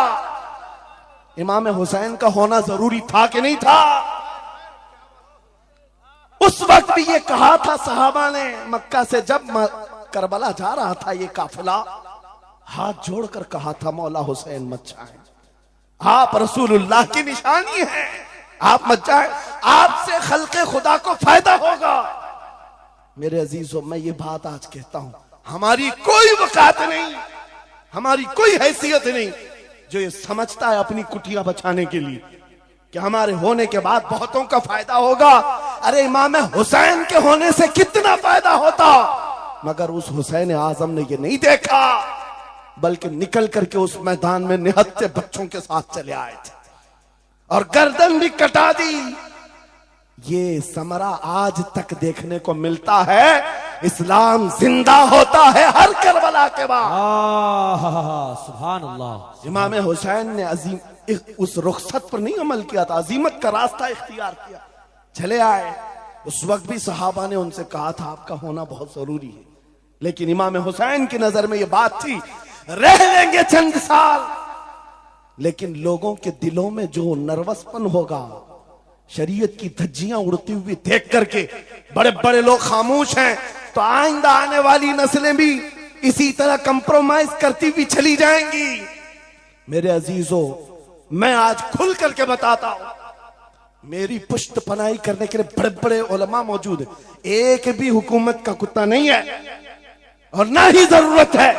इमाम हुसैन का होना जरूरी था कि नहीं था? उस वक्त भी ये कहा था सहाबा ने, मक्का से जब करबला जा रहा था ये काफिला, हाथ जोड़कर कहा था मौला हुसैन मत जाएं, आप रसूलुल्लाह की निशानी है, आप मत जाएं, आपसे खल्के खुदा को फायदा होगा। मेरे अजीजों, मैं ये बात आज कहता हूं, हमारी कोई वकात नहीं, हमारी कोई हैसियत नहीं जो ये समझता है अपनी कुटिया बचाने के लिए कि हमारे होने के बाद बहुतों का फायदा होगा। अरे इमाम हुसैन के होने से कितना फायदा होता, मगर उस हुसैन आजम ने ये नहीं देखा, बल्कि निकल करके उस मैदान में निहत्ते बच्चों के साथ चले आए थे और गर्दन भी कटा दी। ये समरा आज तक देखने को मिलता है। इस्लाम जिंदा होता है हर करबला के बाद। सुभान अल्लाह। इमाम हुसैन ने अजीम उस रुखसत पर नहीं अमल किया था, अजीमत का रास्ता इख्तियार किया, चले आए। उस वक्त भी सहाबा ने उनसे कहा था आपका होना बहुत जरूरी है, लेकिन इमाम हुसैन की नजर में यह बात थी रह लेंगे चंद साल, लेकिन लोगों के दिलों में जो नर्वसपन होगा, शरीयत की धज्जियां उड़ती हुई देख करके बड़े बड़े लोग खामोश हैं, तो आइंदा आने वाली नस्लें भी इसी तरह कंप्रोमाइज करती हुई चली जाएंगी। मेरे अजीजों, मैं आज खुल करके बताता हूं, मेरी पुष्ट पनाही करने के लिए बड़े बड़े उलमा मौजूद है, एक भी हुकूमत का कुत्ता नहीं है और ना ही जरूरत है।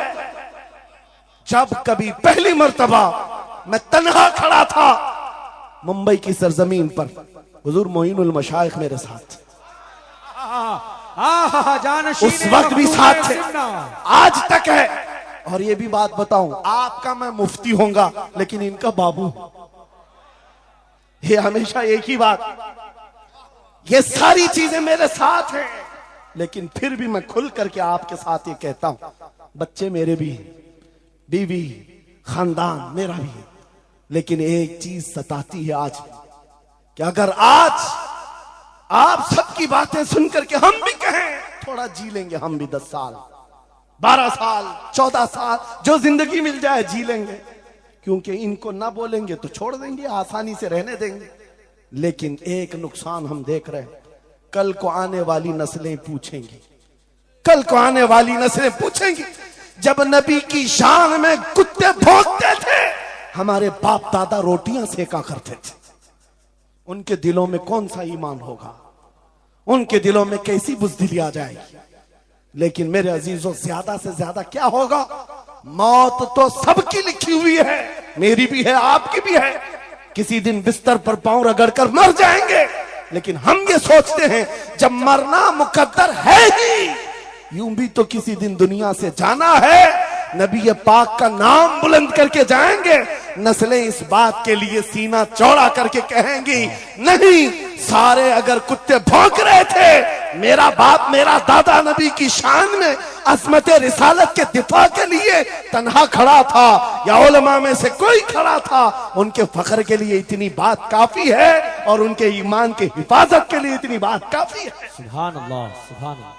जब कभी पहली मर्तबा मैं तन्हा खड़ा था मुंबई की सरजमीन पर, हुजूर मोइनुल मशाइख मेरे साथ, उस वक्त भी साथ थे, आज तक है। और ये भी बात बताऊं, आपका मैं मुफ्ती होऊंगा लेकिन इनका बाबू, ये हमेशा एक ही बात, ये सारी चीजें मेरे साथ हैं, लेकिन फिर भी मैं खुल करके आपके साथ ये कहता हूं, बच्चे मेरे भी हैं, बीवी, खानदान मेरा भी है, लेकिन एक चीज सताती है आज भी कि अगर आज आप सबकी बातें सुनकर के हम भी कहें थोड़ा जी लेंगे, हम भी 10 साल 12 साल 14 साल जो जिंदगी मिल जाए जी लेंगे, क्योंकि इनको ना बोलेंगे तो छोड़ देंगे, आसानी से रहने देंगे। लेकिन एक नुकसान हम देख रहे हैं, कल को आने वाली नस्लें पूछेंगी, कल को आने वाली नस्लें पूछेंगी, जब नबी की शान में कुत्ते भौंकते थे हमारे बाप दादा रोटियां सेका करते थे, उनके दिलों में कौन सा ईमान होगा, उनके दिलों में कैसी बुज़दिली आ जाएगी। लेकिन मेरे अजीजों, ज्यादा से ज्यादा क्या होगा, मौत तो सबकी लिखी हुई है, मेरी भी है, आपकी भी है, किसी दिन बिस्तर पर पांव रगड़कर मर जाएंगे। लेकिन हम ये सोचते हैं जब मरना मुकद्दर है ही, यूं भी तो किसी दिन दुनिया से जाना है, नबी पाक का नाम बुलंद करके जाएंगे। नस्लें इस बात के लिए सीना चौड़ा करके कहेंगी, नहीं, सारे अगर कुत्ते भौंक रहे थे, मेरा बाप मेरा दादा नबी की शान में अज़मत रिसालत के दिफा के लिए तन्हा खड़ा था या उलमा में से कोई खड़ा था, उनके फख्र के लिए इतनी बात काफी है और उनके ईमान की हिफाजत के लिए इतनी बात काफी है। सुभान अल्लाह, सुभान अल्लाह।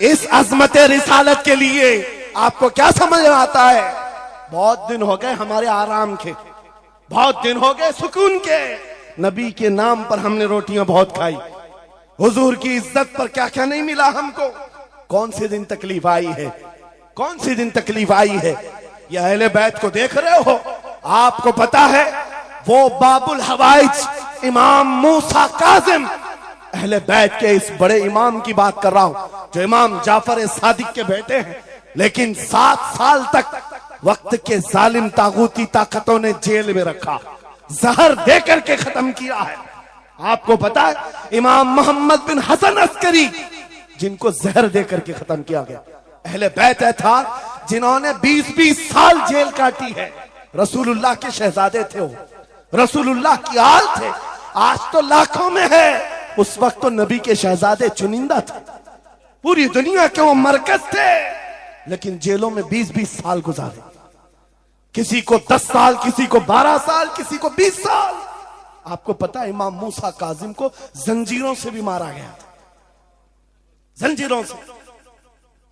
इस अज़मत रिसालत के लिए आपको क्या समझ में आता है, बहुत दिन हो गए हमारे आराम के, बहुत दिन हो गए सुकून के, नबी के नाम पर हमने रोटियां बहुत खाई, हुजूर की इज्जत पर क्या क्या नहीं मिला हमको। कौन से दिन तकलीफ आई है, कौन सी दिन तकलीफ आई है। ये अहले बैत को देख रहे हो, आपको पता है वो बाबुल हवाइज इमाम मूसा काजिम, अहले बैत के इस बड़े इमाम की बात कर रहा हूं जो इमाम जाफर सादिक के बेटे हैं, लेकिन 7 साल तक वक्त के जालिम तागूती ताकतों ने जेल में रखा, जहर देकर के खत्म किया है। आपको पता है इमाम मोहम्मद बिन हसन अस्करी, जिनको जहर देकर के खत्म किया गया, अहले बैत था जिन्होंने 20-20 साल जेल काटी है। रसूलुल्लाह के शहजादे थे वो, रसूलुल्लाह की आल थे, आज तो लाखों में है, उस वक्त तो नबी के शहजादे चुनिंदा थे, पूरी दुनिया के वो मरकज थे, लेकिन जेलों में 20-20 साल गुजारे, किसी को 10 साल, किसी को 12 साल, किसी को 20 साल। आपको पता है इमाम मूसा काजिम को जंजीरों से भी मारा गया था, जंजीरों से।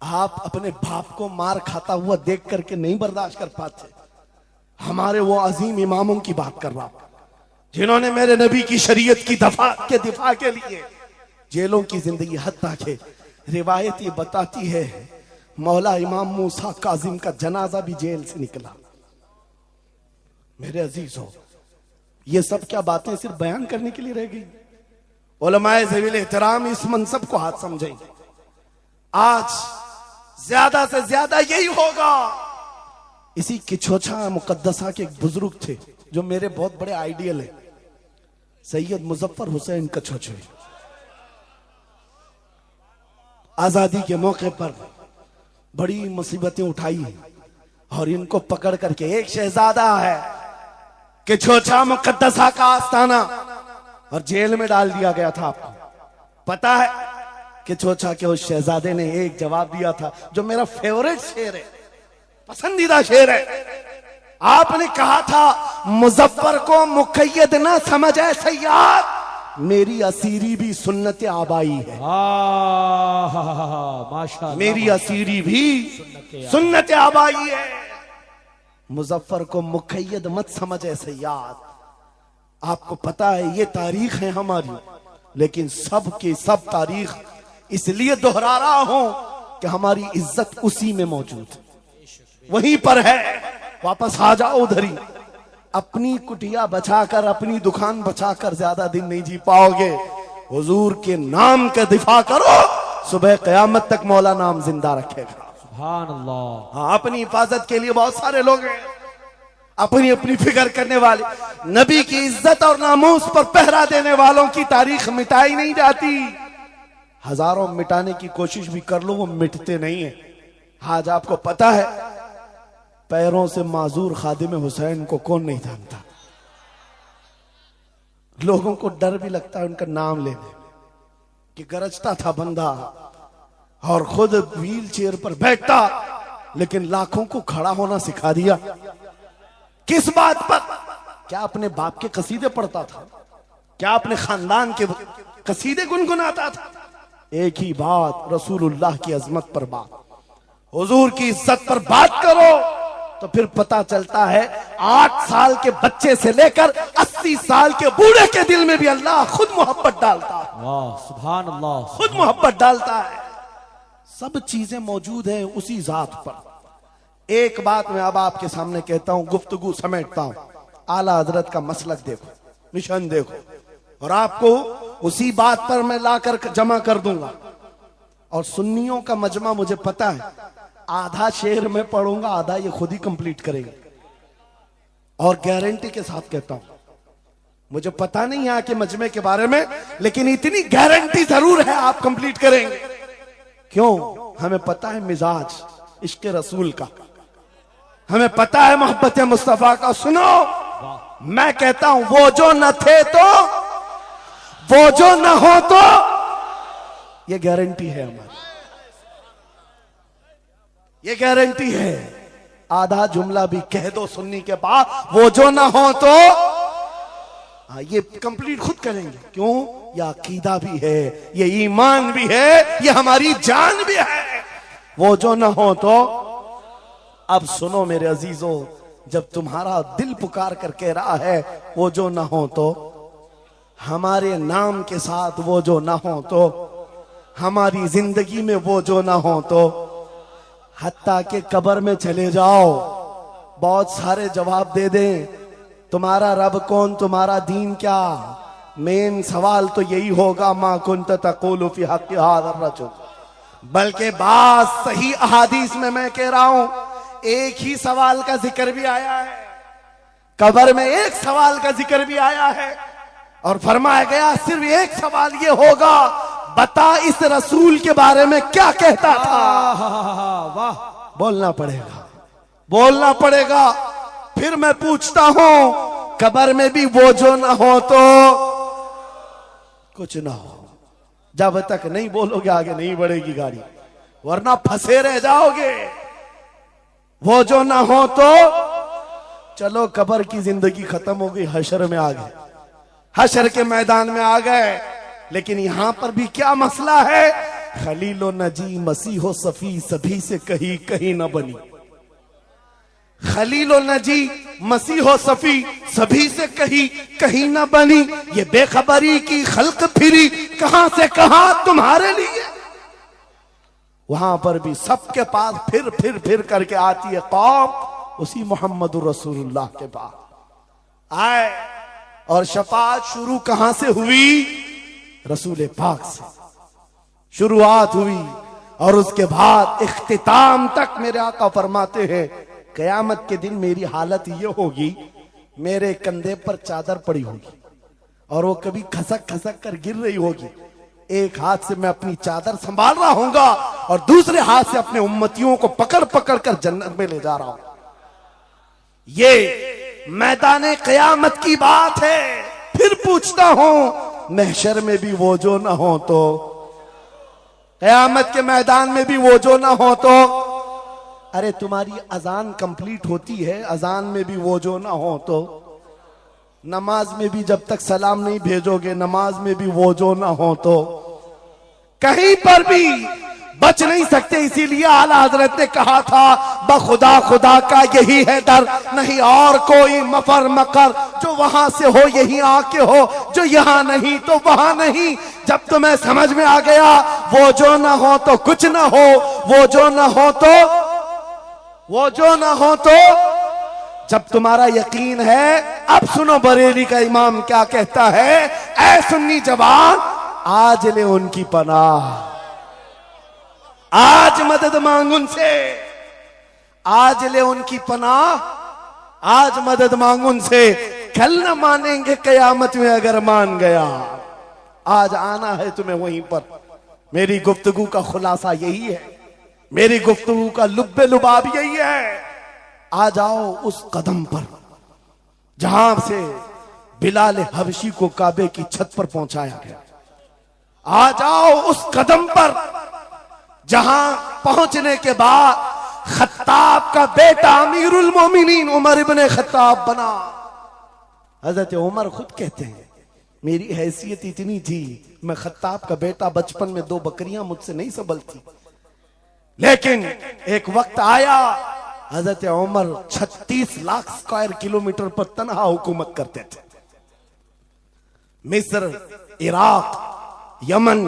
आप अपने बाप को मार खाता हुआ देख करके नहीं बर्दाश्त कर पाते, हमारे वो अजीम इमामों की बात कर रहा हूं जिन्होंने मेरे नबी की शरीयत की दिफा के लिए जेलों की जिंदगी, हत्ता के रिवायत ये बताती है मौला इमाम मूसा काजिम का जनाजा भी जेल से निकला। मेरे अजीजों, ये सब क्या बातें सिर्फ बयान करने के लिए रह गई। उलमाए ज़वील एहतराम इस मनसब को हाथ समझें, आज ज्यादा से ज्यादा यही होगा। इसी किछोछा मुकद्दसा के एक बुजुर्ग थे जो मेरे बहुत बड़े आइडियल है, सैयद मुजफ्फर हुसैन कछोछवी। आजादी के मौके पर बड़ी मुसीबतें उठाई और इनको पकड़ करके, एक शहजादा है किछोछा मुकद्दसा का आस्ताना, और जेल में डाल दिया गया था। आपको पता है किछोछा के उस शहजादे ने एक जवाब दिया था जो मेरा फेवरेट शेर है, पसंदीदा शेर है। आपने कहा था मुजफ्फर को मुकय्यद ना समझे सैयद, मेरी असीरी भी सुन्नत आबाई है। माशाअल्लाह, मेरी असीरी भी सुन्नत आबाई है। मुजफ्फर को मुकय्यद मत समझे सैयद। आपको पता है ये तारीख है हमारी, लेकिन सब की सब तारीख इसलिए दोहरा रहा हूं कि हमारी इज्जत उसी में मौजूद है, वहीं पर है। वापस आ जाओ उधर ही, अपनी कुटिया बचाकर, अपनी दुकान बचाकर ज्यादा दिन नहीं जी पाओगे। हुजूर के नाम का दिफा करो, सुबह कयामत तक मौला नाम जिंदा रखेगा। सुभान अल्लाह। हाँ, अपनी हिफाजत के लिए बहुत सारे लोग हैं, अपनी अपनी फिक्र करने वाले। नबी की इज्जत और नामूस पर पहरा देने वालों की तारीख मिटाई नहीं जाती। हजारों मिटाने की कोशिश भी कर लो, वो मिटते नहीं है। आज आपको पता है पैरों से माजूर खादिम हुसैन को कौन नहीं जानता। लोगों को डर भी लगता है उनका नाम लेने में कि गरजता था बंदा और खुद व्हील चेयर पर बैठता, लेकिन लाखों को खड़ा होना सिखा दिया। किस बात पर? क्या अपने बाप के कसीदे पढ़ता था? क्या अपने खानदान के कसीदे गुनगुनाता था? एक ही बात, रसूलुल्लाह की अजमत पर बात, हुजूर की इज्जत पर बात करो तो फिर पता चलता है 8 साल के बच्चे से लेकर 80 साल के बूढ़े के दिल में भी अल्लाह खुद मोहब्बत डालता है। वाह सुभान अल्लाह, खुद मोहब्बत डालता है। सब चीजें मौजूद हैं उसी जात पर। एक बात मैं अब आपके सामने कहता हूं, गुफ्तगू समेटता हूं। आला हजरत का मसलक देखो, मिशन देखो, और आपको उसी बात पर मैं लाकर जमा कर दूंगा। और सुन्नियों का मजमा मुझे पता है, आधा शेर में पढ़ूंगा, आधा ये खुद ही कंप्लीट करेंगे। और गारंटी के साथ कहता हूं, मुझे पता नहीं यहाँ के मजमे के बारे में, लेकिन इतनी गारंटी जरूर है आप कंप्लीट करेंगे। क्यों? हमें पता है मिजाज इश्क रसूल का, हमें पता है मोहब्बत मुस्तफा का। सुनो, मैं कहता हूं, वो जो न थे तो, वो जो न हो तो, ये गारंटी है हमारी, ये गारंटी है। आधा जुमला भी कह दो सुन्नी के बाद, वो जो ना हो तो, हाँ ये कंप्लीट खुद करेंगे। क्यों? ये अकीदा भी है, ये ईमान भी है, ये हमारी जान भी है। वो जो ना हो तो। अब सुनो मेरे अजीजों, जब तुम्हारा दिल पुकार कर कह रहा है वो जो ना हो तो, हमारे नाम के साथ वो जो ना हो तो, हमारी जिंदगी में वो जो ना हो तो, हत्ता के कब्र में चले जाओ, बहुत सारे जवाब दे दें, तुम्हारा रब कौन, तुम्हारा दीन क्या, मेन सवाल तो यही होगा, मा कुंत तक़ूलु फी हक़्क़ि हाज़ा रजुल। बल्कि बात सही अहादीस में मैं कह रहा हूं, एक ही सवाल का जिक्र भी आया है, कब्र में एक सवाल का जिक्र भी आया है, और फरमाया गया सिर्फ एक सवाल ये होगा, बता इस रसूल के बारे में क्या कहता था। वाह, बोलना पड़ेगा, बोलना पड़ेगा। फिर मैं पूछता हूं, कब्र में भी वो जो ना हो तो कुछ ना हो। जब तक नहीं बोलोगे आगे नहीं बढ़ेगी गाड़ी, वरना फंसे रह जाओगे। वो जो ना हो तो, चलो कब्र की जिंदगी खत्म हो गई, हशर में आ गए, हशर के मैदान में आ गए। लेकिन यहां पर भी क्या मसला है, खलीलो नजी मसीहो सफी सभी से कहीं कहीं ना बनी। खलीलो नजी मसीहो सफी सभी से कहीं कहीं ना बनी, ये बेखबरी की खल्क फिरी कहां से कहां तुम्हारे लिए। वहां पर भी सबके पास फिर करके आती है कौम उसी मोहम्मद रसूलुल्लाह के पास आए। और शफाअत शुरू कहां से हुई? रसूल पाक से शुरुआत हुई, और उसके बाद इख्तिताम तक मेरे आका फरमाते हैं, कयामत के दिन मेरी हालत ये होगी, मेरे कंधे पर चादर पड़ी होगी और वो कभी खसक खसक कर गिर रही होगी। एक हाथ से मैं अपनी चादर संभाल रहा हूंगा और दूसरे हाथ से अपने उम्मतियों को पकड़ पकड़ कर जन्नत में ले जा रहा हूं। ये मैदान कयामत की बात है। फिर पूछता हूं, महशर में भी वो जो ना हो तो, कयामत के मैदान में भी वो जो ना हो तो, अरे तुम्हारी अजान कंप्लीट होती है, अजान में भी वो जो ना हो तो, नमाज में भी जब तक सलाम नहीं भेजोगे, नमाज में भी वो जो ना हो तो, कहीं पर भी बच नहीं सकते। इसीलिए आला हजरत ने कहा था, बखुदा खुदा का यही है डर, नहीं और कोई मफर मकर, जो वहां से हो यही आके हो, जो यहां नहीं तो वहां नहीं। जब तुम्हें समझ में आ गया वो जो ना हो तो कुछ ना हो, वो जो ना हो तो, वो जो ना हो तो, जब तुम्हारा यकीन है। अब सुनो बरेली का इमाम क्या कहता है, ऐ सुन्नी जवान आज ले उनकी पनाह, आज मदद मांग उनसे, आज ले उनकी पनाह, आज मदद मांग उनसे, कल न मानेंगे कयामत में अगर मान गया। आज आना है तुम्हें वहीं पर। मेरी गुफ्तगू का खुलासा यही है, मेरी गुफ्तगू का लुब्बे लुबाब यही है। आ जाओ उस कदम पर जहां से बिलाल हबशी को काबे की छत पर पहुंचाया गया। आ जाओ उस कदम पर जहां पहुंचने के बाद खत्ताब का बेटा अमीरुल मोमिनीन उमर इब्ने खत्ताब बना। हजरत उमर खुद कहते हैं मेरी हैसियत इतनी थी, मैं खत्ताब का बेटा, बचपन में 2 बकरियां मुझसे नहीं संभलती, लेकिन एक वक्त आया हजरत उमर 36 लाख स्क्वायर किलोमीटर पर तनहा हुकूमत करते थे। मिस्र, इराक, यमन,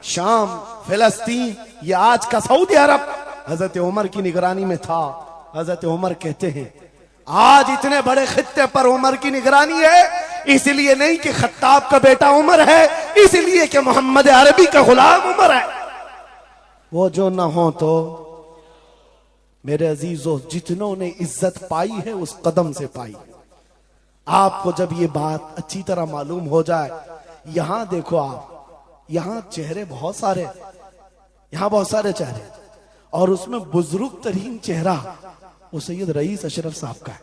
शाम, फिलिस्तीन, ये आज का सऊदी अरब हजरत उमर की निगरानी में था। हजरत उमर कहते हैं आज इतने बड़े खित्ते पर उमर की निगरानी है, इसलिए नहीं कि खत्ताब का बेटा उमर है, इसलिए कि मोहम्मद अरबी का गुलाम उमर है। वो जो ना हो तो मेरे अजीजों, जितनों ने इज्जत पाई है उस कदम से पाई। आपको जब ये बात अच्छी तरह मालूम हो जाए, यहां देखो आप, यहां चेहरे बहुत सारे, यहां बहुत सारे चेहरे, और उसमें बुजुर्ग तरीन चेहरा वो सैयद रईस अशरफ साहब का है।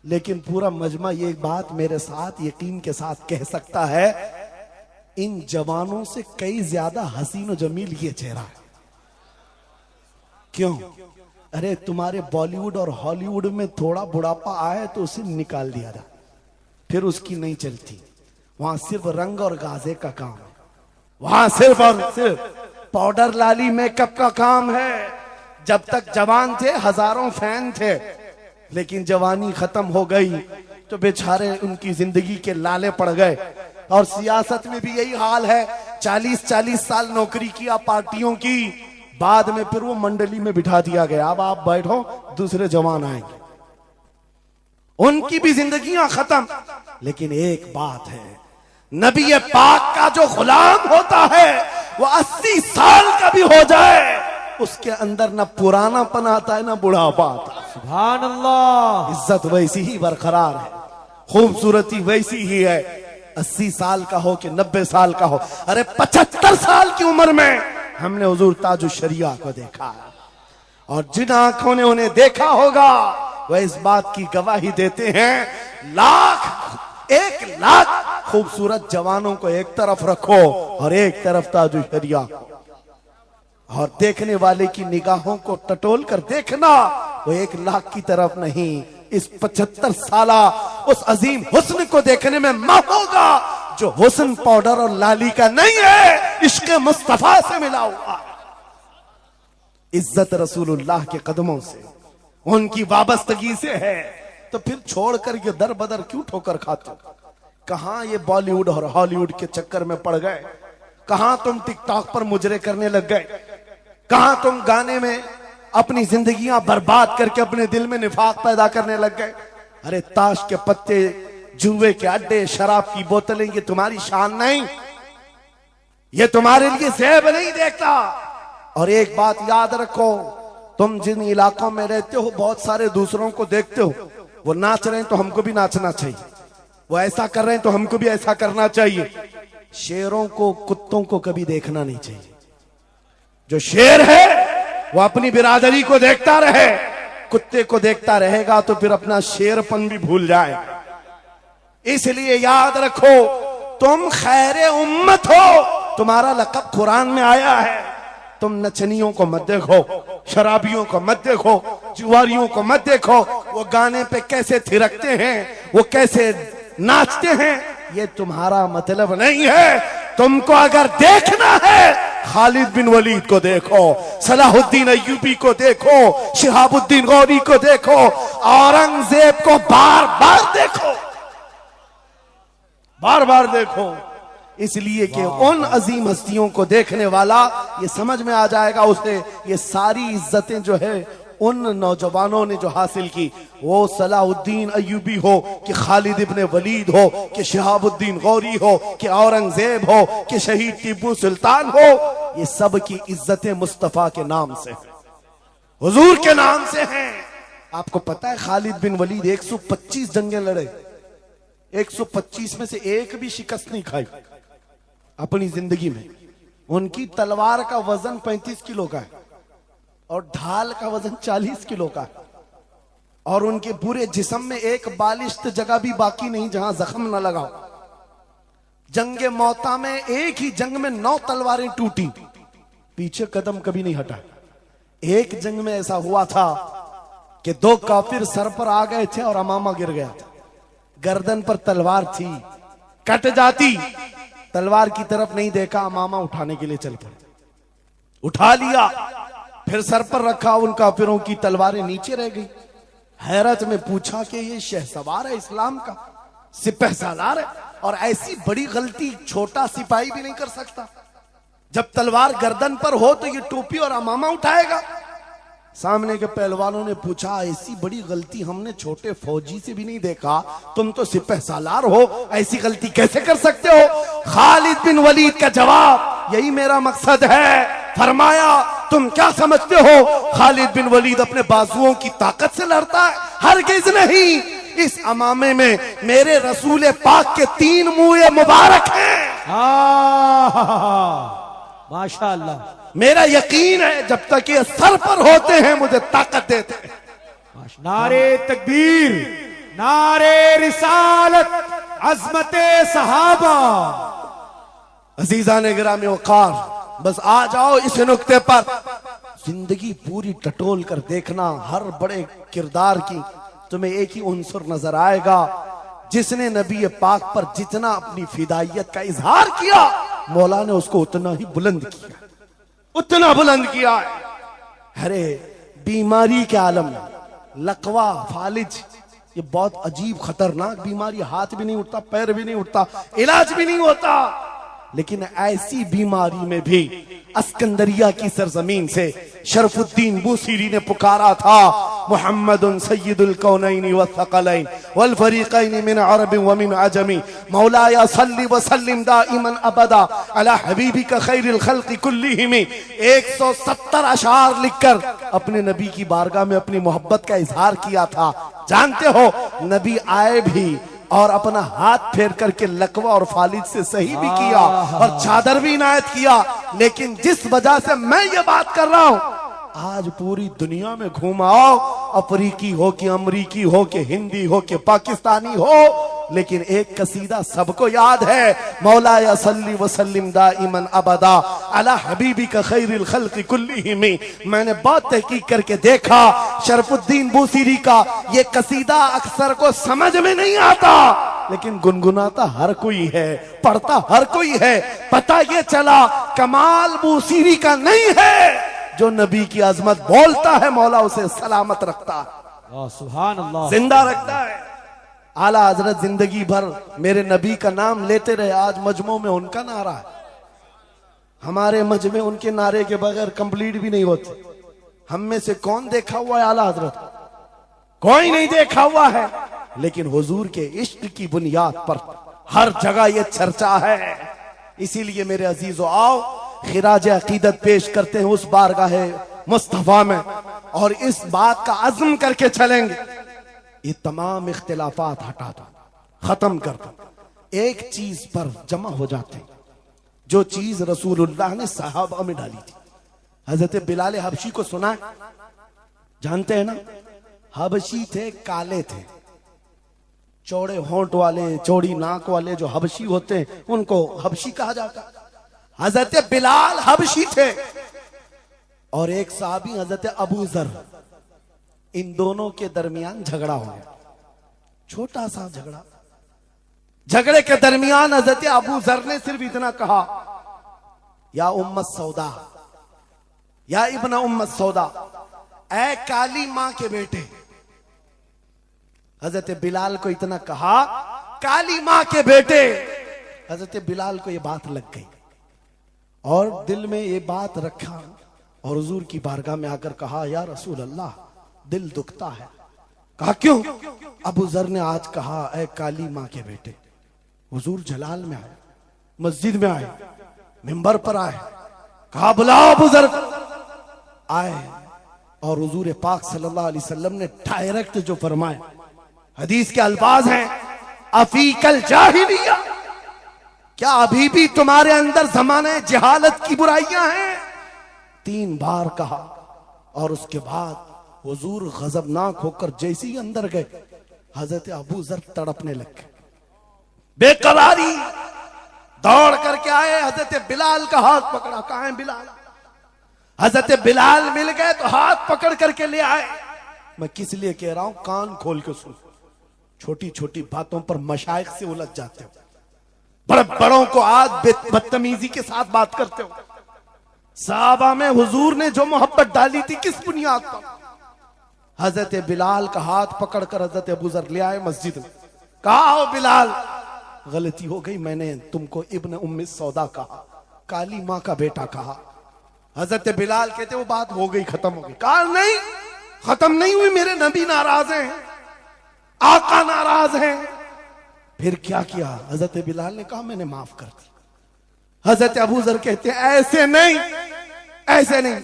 लेकिन पूरा मजमा ये बात मेरे साथ यकीन के साथ कह सकता है, इन जवानों से कई ज्यादा हसीन और जमील ये चेहरा है। क्यों? अरे तुम्हारे बॉलीवुड और हॉलीवुड में थोड़ा बुढ़ापा आए तो उसे निकाल दिया जाए, फिर उसकी नहीं चलती। वहां सिर्फ रंग और गाजे का काम है, वहां सिर्फ और सिर्फ पाउडर लाली मेकअप का काम है। जब तक जवान थे हजारों फैन थे, लेकिन जवानी खत्म हो गई तो बेचारे उनकी जिंदगी के लाले पड़ गए। और सियासत में भी यही हाल है, 40-40 साल नौकरी किया पार्टियों की, बाद में फिर वो मंडली में बिठा दिया गया, अब आप बैठो दूसरे जवान आएंगे, उनकी भी जिंदगियां खत्म। लेकिन एक बात है, नबी पाक का जो गुलाम होता है वो 80 साल का भी हो जाए, उसके अंदर ना पुरानापन आता है ना बुढ़ापा आता है। सुभान अल्लाह। इज्जत वैसी ही बरकरार है, खूबसूरती वैसी ही है, 80 साल का हो कि 90 साल का हो। अरे 75 साल की उम्र में हमने हुजूर ताजुश शरिया को देखा है, और जिन आंखों ने उन्हें देखा होगा वह इस बात की गवाही देते हैं, 1 लाख खूबसूरत जवानों को एक तरफ रखो और एक तरफ ताजुश शरिया को, और देखने वाले की निगाहों को टटोल कर देखना, वो 1 लाख की तरफ नहीं, इस 75 साला उस अजीम हुस्न को देखने में मां होगा जो हुस्न पाउडर और लाली का नहीं है, इश्क मुस्तफा से मिला हुआ। इज्जत रसूलुल्लाह के कदमों से, उनकी वाबस्तगी से है, तो फिर छोड़कर ये दर बदर क्यों ठोकर खाते? कहां ये बॉलीवुड और हॉलीवुड के चक्कर में पड़ गए? कहां तुम टिकटॉक पर मुजरे करने लग गए? कहां तुम गाने में अपनी जिंदगियां बर्बाद करके अपने दिल में निफाक पैदा करने लग गए? अरे ताश के पत्ते, जुए के अड्डे, शराब की बोतलें, ये तुम्हारी शान नहीं, ये तुम्हारे लिए ज़ेब नहीं देखता। और एक बात याद रखो, तुम जिन इलाकों में रहते हो बहुत सारे दूसरों को देखते हो, वो नाच रहे हैं तो हमको भी नाचना चाहिए, वो ऐसा कर रहे हैं तो हमको भी ऐसा करना चाहिए। शेरों को, कुत्तों को कभी देखना नहीं चाहिए। जो शेर है वो अपनी बिरादरी को देखता रहे, कुत्ते को देखता रहेगा तो फिर अपना शेरपन भी भूल जाएगा। इसलिए याद रखो, तुम खैरे उम्मत हो, तुम्हारा लक़ब कुरान में आया है। तुम नचनियों को मत देखो, शराबियों को मत देखो, जुआरियों को मत देखो, वो गाने पे कैसे थिरकते हैं, वो कैसे नाचते हैं, ये तुम्हारा मतलब नहीं है। तुमको अगर देखना है, खालिद बिन वलीद को देखो, सलाहुद्दीन अय्यूबी को देखो, शिहाबुद्दीन गौरी को देखो, औरंगजेब को बार बार देखो, बार बार देखो। इसलिए कि उन अजीम हस्तियों को देखने वाला ये समझ में आ जाएगा उसे, ये सारी इज्जतें जो है उन नौजवानों ने जो हासिल की, वो सलाहुद्दीन अय्यूबी हो कि खालिद इब्ने वलीद हो कि शिहाबुद्दीन गौरी हो कि औरंगजेब हो कि शहीद टीपू सुल्तान हो, ये सब की इज्जतें मुस्तफा के नाम से, हुजूर के नाम से हैं। आपको पता है खालिद बिन वलीद 125 जंगें लड़े, 125 में से एक भी शिकस्त नहीं खाई अपनी जिंदगी में। उनकी तलवार का वजन 35 किलो का है और ढाल का वजन 40 किलो का है, और उनके पूरे जिस्म में एक बालिश्त जगह भी बाकी नहीं जहां जख्म न लगाओ। जंग मौता में एक ही जंग में 9 तलवारें टूटी, पीछे कदम कभी नहीं हटा। एक जंग में ऐसा हुआ था कि 2 काफिर सर पर आ गए थे और अमामा गिर गया था। गर्दन पर तलवार थी, कट जाती, तलवार की तरफ नहीं देखा, अमामा उठाने के लिए चल पड़े, उठा लिया, फिर सर पर रखा, उन काफिरों की तलवारें नीचे रह गई। हैरत में पूछा कि ये शहसवार है इस्लाम का, सिपह सालार है, और ऐसी बड़ी गलती छोटा सिपाही भी नहीं कर सकता। जब तलवार गर्दन पर हो तो ये टोपी और अमामा उठाएगा। सामने के पहलवानों ने पूछा, ऐसी बड़ी गलती हमने छोटे फौजी से भी नहीं देखा, तुम तो सिपह सालार हो, ऐसी गलती कैसे कर सकते हो? खालिद बिन वलीद का जवाब, यही मेरा मकसद है। फरमाया, तुम क्या समझते हो खालिद बिन वलीद अपने बाजुओं की ताकत से लड़ता है? हरगिज नहीं। इस अमामे में मेरे रसूल पाक के 3 मुंह मुबारक हैं। माशाअल्लाह। मेरा यकीन है जब तक ये सर पर होते हैं मुझे ताकत देते हैं। नारे तकबीर, नारे रिसालत, अजमते सहाबा। अजीजा ने गिरामी वकार, बस आ जाओ इस नुक्ते पर। जिंदगी पूरी टटोल कर देखना, हर बड़े किरदार की तुम्हें एक ही उनसुर नजर आएगा, जिसने नबी पाक पर जितना अपनी फिदाइयत का इजहार किया, मौला ने उसको उतना ही बुलंद किया, उतना बुलंद किया है। अरे बीमारी के आलम में लकवा, फालिज, ये बहुत अजीब खतरनाक बीमारी, हाथ भी नहीं उठता, पैर भी नहीं उठता, इलाज भी नहीं होता। लेकिन ऐसी बीमारी में भी अस्कंदरिया की सरजमीन से शरफुद्दीन बूसीरी ने पुकारा था, मुहम्मदुन सय्यदुल कौनैन वस्सक़लैन वल फरीक़ैन मिन अरब व मिन अजमी, मौलाया सल्ली व सल्लिम दाइमन अबदा अला हबीबिका खैरिल खल्क़ि कुल्लिहिम। 170 अशार लिखकर अपने नबी की बारगाह में अपनी मोहब्बत का इजहार किया था। जानते हो, नबी आए भी और अपना हाथ फेर करके लकवा और फालिद से सही भी किया और चादर भी इनायत किया। लेकिन जिस वजह से मैं ये बात कर रहा हूं, आज पूरी दुनिया में घूम आओ, अफ्रीकी हो कि अमरीकी हो कि हिंदी हो कि पाकिस्तानी हो, लेकिन एक कसीदा सबको याद है, मौलाया सल्ली व सल्लिम दाइमन अबदा अला हबीबिका खैरिल खल्क़ि कुल्लिहिम। मैंने बहुत तहकीक करके देखा, शरफुद्दीन बूसीरी का ये कसीदा अक्सर को समझ में नहीं आता, लेकिन गुनगुनाता हर कोई है, पढ़ता हर कोई है। पता ये चला कमाल बूसीरी का नहीं है, जो नबी की अजमत बोलता है मौला उसे सलामत रखता है, सुभान अल्लाह, जिंदा रखता है। आला हजरत जिंदगी भर मेरे नबी का नाम लेते रहे, आज मजमू में उनका नारा है। हमारे मजमे उनके नारे के बगैर कंप्लीट भी नहीं होते। हम में से कौन देखा हुआ है आला हजरत? कोई नहीं देखा हुआ है, लेकिन हुजूर के इश्क की बुनियाद पर हर जगह ये चर्चा है। इसीलिए मेरे अजीजों, आओ खिराज अकीदत पेश करते हैं उस बारगाहे मुस्तफा में, और इस बात का अज़्म करके चलेंगे, ये तमाम इख्तिलाफात हटा दो, खत्म कर दो, एक चीज पर जमा हो जाते, जो चीज रसूलुल्लाह ने सहाबा में डाली थी। हजरत बिलाल हबशी को सुना है, जानते हैं ना? हबशी थे, काले थे, चौड़े होंठ वाले, चौड़ी नाक वाले जो हबशी होते हैं उनको हबशी कहा जाता है। हजरत बिलाल हबशी थे और एक साहबी हजरत अबू जर, इन दोनों के दरमियान झगड़ा हो गया, छोटा सा झगड़ा। झगड़े के दरमियान हजरत अबू जर ने सिर्फ इतना कहा, या उम्मत सौदा, या इब्न उम्मत सौदा, ऐ काली मां के बेटे। हजरत बिलाल को इतना कहा, काली मां के बेटे। हजरत बिलाल को यह बात लग गई और दिल में ये बात रखा और हुजूर की बारगाह में आकर कहा, या रसूल अल्लाह, दिल दुखता है। कहा क्यों? अबू जर ने आज कहा, ऐ काली मां के बेटे। हुजूर जलाल में आए, मस्जिद में आए, मिंबर पर आए, कहा बुलाओ अबू जर। आए और हुजूर पाक सल्लल्लाहु अलैहि वसल्लम ने डायरेक्ट जो फरमाए, हदीस के अल्फाज हैं, अफीकल जाहिलिया, क्या अभी भी तुम्हारे अंदर जमाने जहालत की बुराइयां हैं? 3 बार कहा और उसके बाद हुजूर गजबनाक होकर जैसे ही अंदर गए, हजरत अबू जर तड़पने लग गए, बेकरारी, दौड़ करके आए, हजरत बिलाल का हाथ पकड़ा। कहां है बिलाल? हजरत बिलाल मिल गए तो हाथ पकड़ करके ले आए। मैं किस लिए कह रहा हूं, कान खोल के सुन। छोटी छोटी बातों पर मशाइख से उलझ जाते हो, बड़े बड़ों को आज बदतमीजी के साथ बात करते हो। साहबा में हुजूर ने जो मोहब्बत डाली थी किस बुनियाद पर? हजरत बिलाल का हाथ पकड़कर हजरत अबू जर ले आए मस्जिद में। कहा, हो बिलाल, गलती हो गई, मैंने तुमको इब्न उम्मे सौदा कहा, काली मां का बेटा कहा। हजरत बिलाल कहते वो बात हो गई, खत्म हो गई। कहा नहीं, खत्म नहीं हुई, मेरे नबी नाराज हैं, आका नाराज हैं। फिर क्या किया? हजरत बिलाल ने कहा मैंने माफ कर दी। हजरत अबू जर कहते हैं ऐसे नहीं, ऐसे नहीं।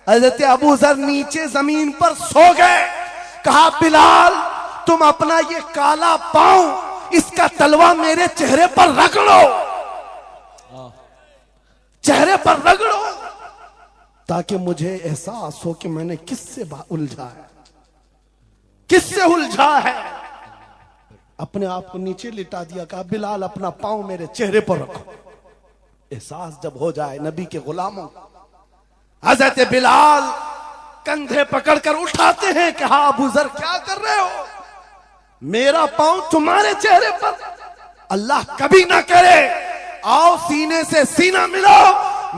हजरत अबू जर नीचे जमीन पर सो गए। कहा बिलाल, तुम अपना ये काला पांव, इसका तलवा मेरे चेहरे पर रगड़ो, चेहरे पर रगड़ो, ताकि मुझे एहसास हो कि मैंने किससे उलझा है, किससे उलझा है। अपने आप को नीचे लिटा दिया। कहा बिलाल, अपना पांव मेरे चेहरे पर रखो, एहसास जब हो जाए नबी के गुलामों। हजरत बिलाल कंधे पकड़कर उठाते हैं। कहा अबू जर क्या कर रहे हो, मेरा पांव तुम्हारे चेहरे पर, अल्लाह कभी ना करे, आओ सीने से सीना मिलो,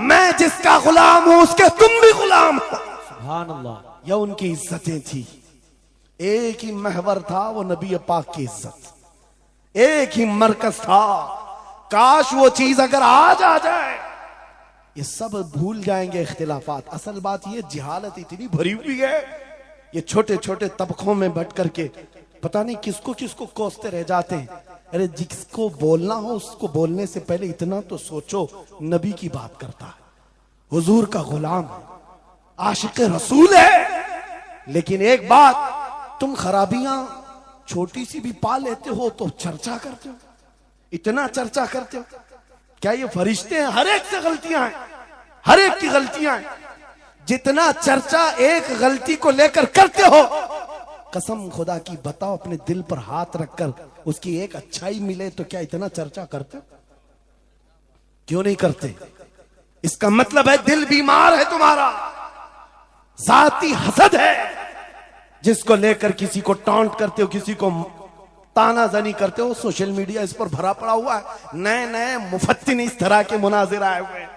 मैं जिसका गुलाम हूं उसके तुम भी गुलाम हो। सुभान अल्लाह। यह उनकी इज्जतें थी। एक ही महवर था वो नबी पाक की इज्जत, एक ही मरकज था। काश वो चीज अगर आज आ जाए, ये सब भूल जाएंगे इख्तिलाफात। असल बात ये, जिहालत इतनी भरी हुई है, ये छोटे छोटे तबकों में बट करके पता नहीं किसको किसको कोसते रह जाते हैं। अरे जिसको बोलना हो उसको बोलने से पहले इतना तो सोचो, नबी की बात करता है, हुजूर का गुलाम है, आशिक रसूल है। लेकिन एक बात, तुम खराबियां छोटी सी भी पा लेते हो तो चर्चा करते हो, इतना चर्चा करते हो। क्या ये फरिश्ते हैं? हर एक से गलतियां हैं, हर एक की गलतियां हैं। जितना चर्चा एक गलती को लेकर करते हो, कसम खुदा की बताओ, अपने दिल पर हाथ रखकर उसकी एक अच्छाई मिले तो क्या इतना चर्चा करते हो? क्यों नहीं करते? इसका मतलब है दिल बीमार है तुम्हारा, जाती हसद है, जिसको लेकर किसी को टॉन्ट करते हो, किसी को तानाजनी करते हो। सोशल मीडिया इस पर भरा पड़ा हुआ है, नए नए मुफत्तिन इस तरह के मुनाजिर आए हुए हैं।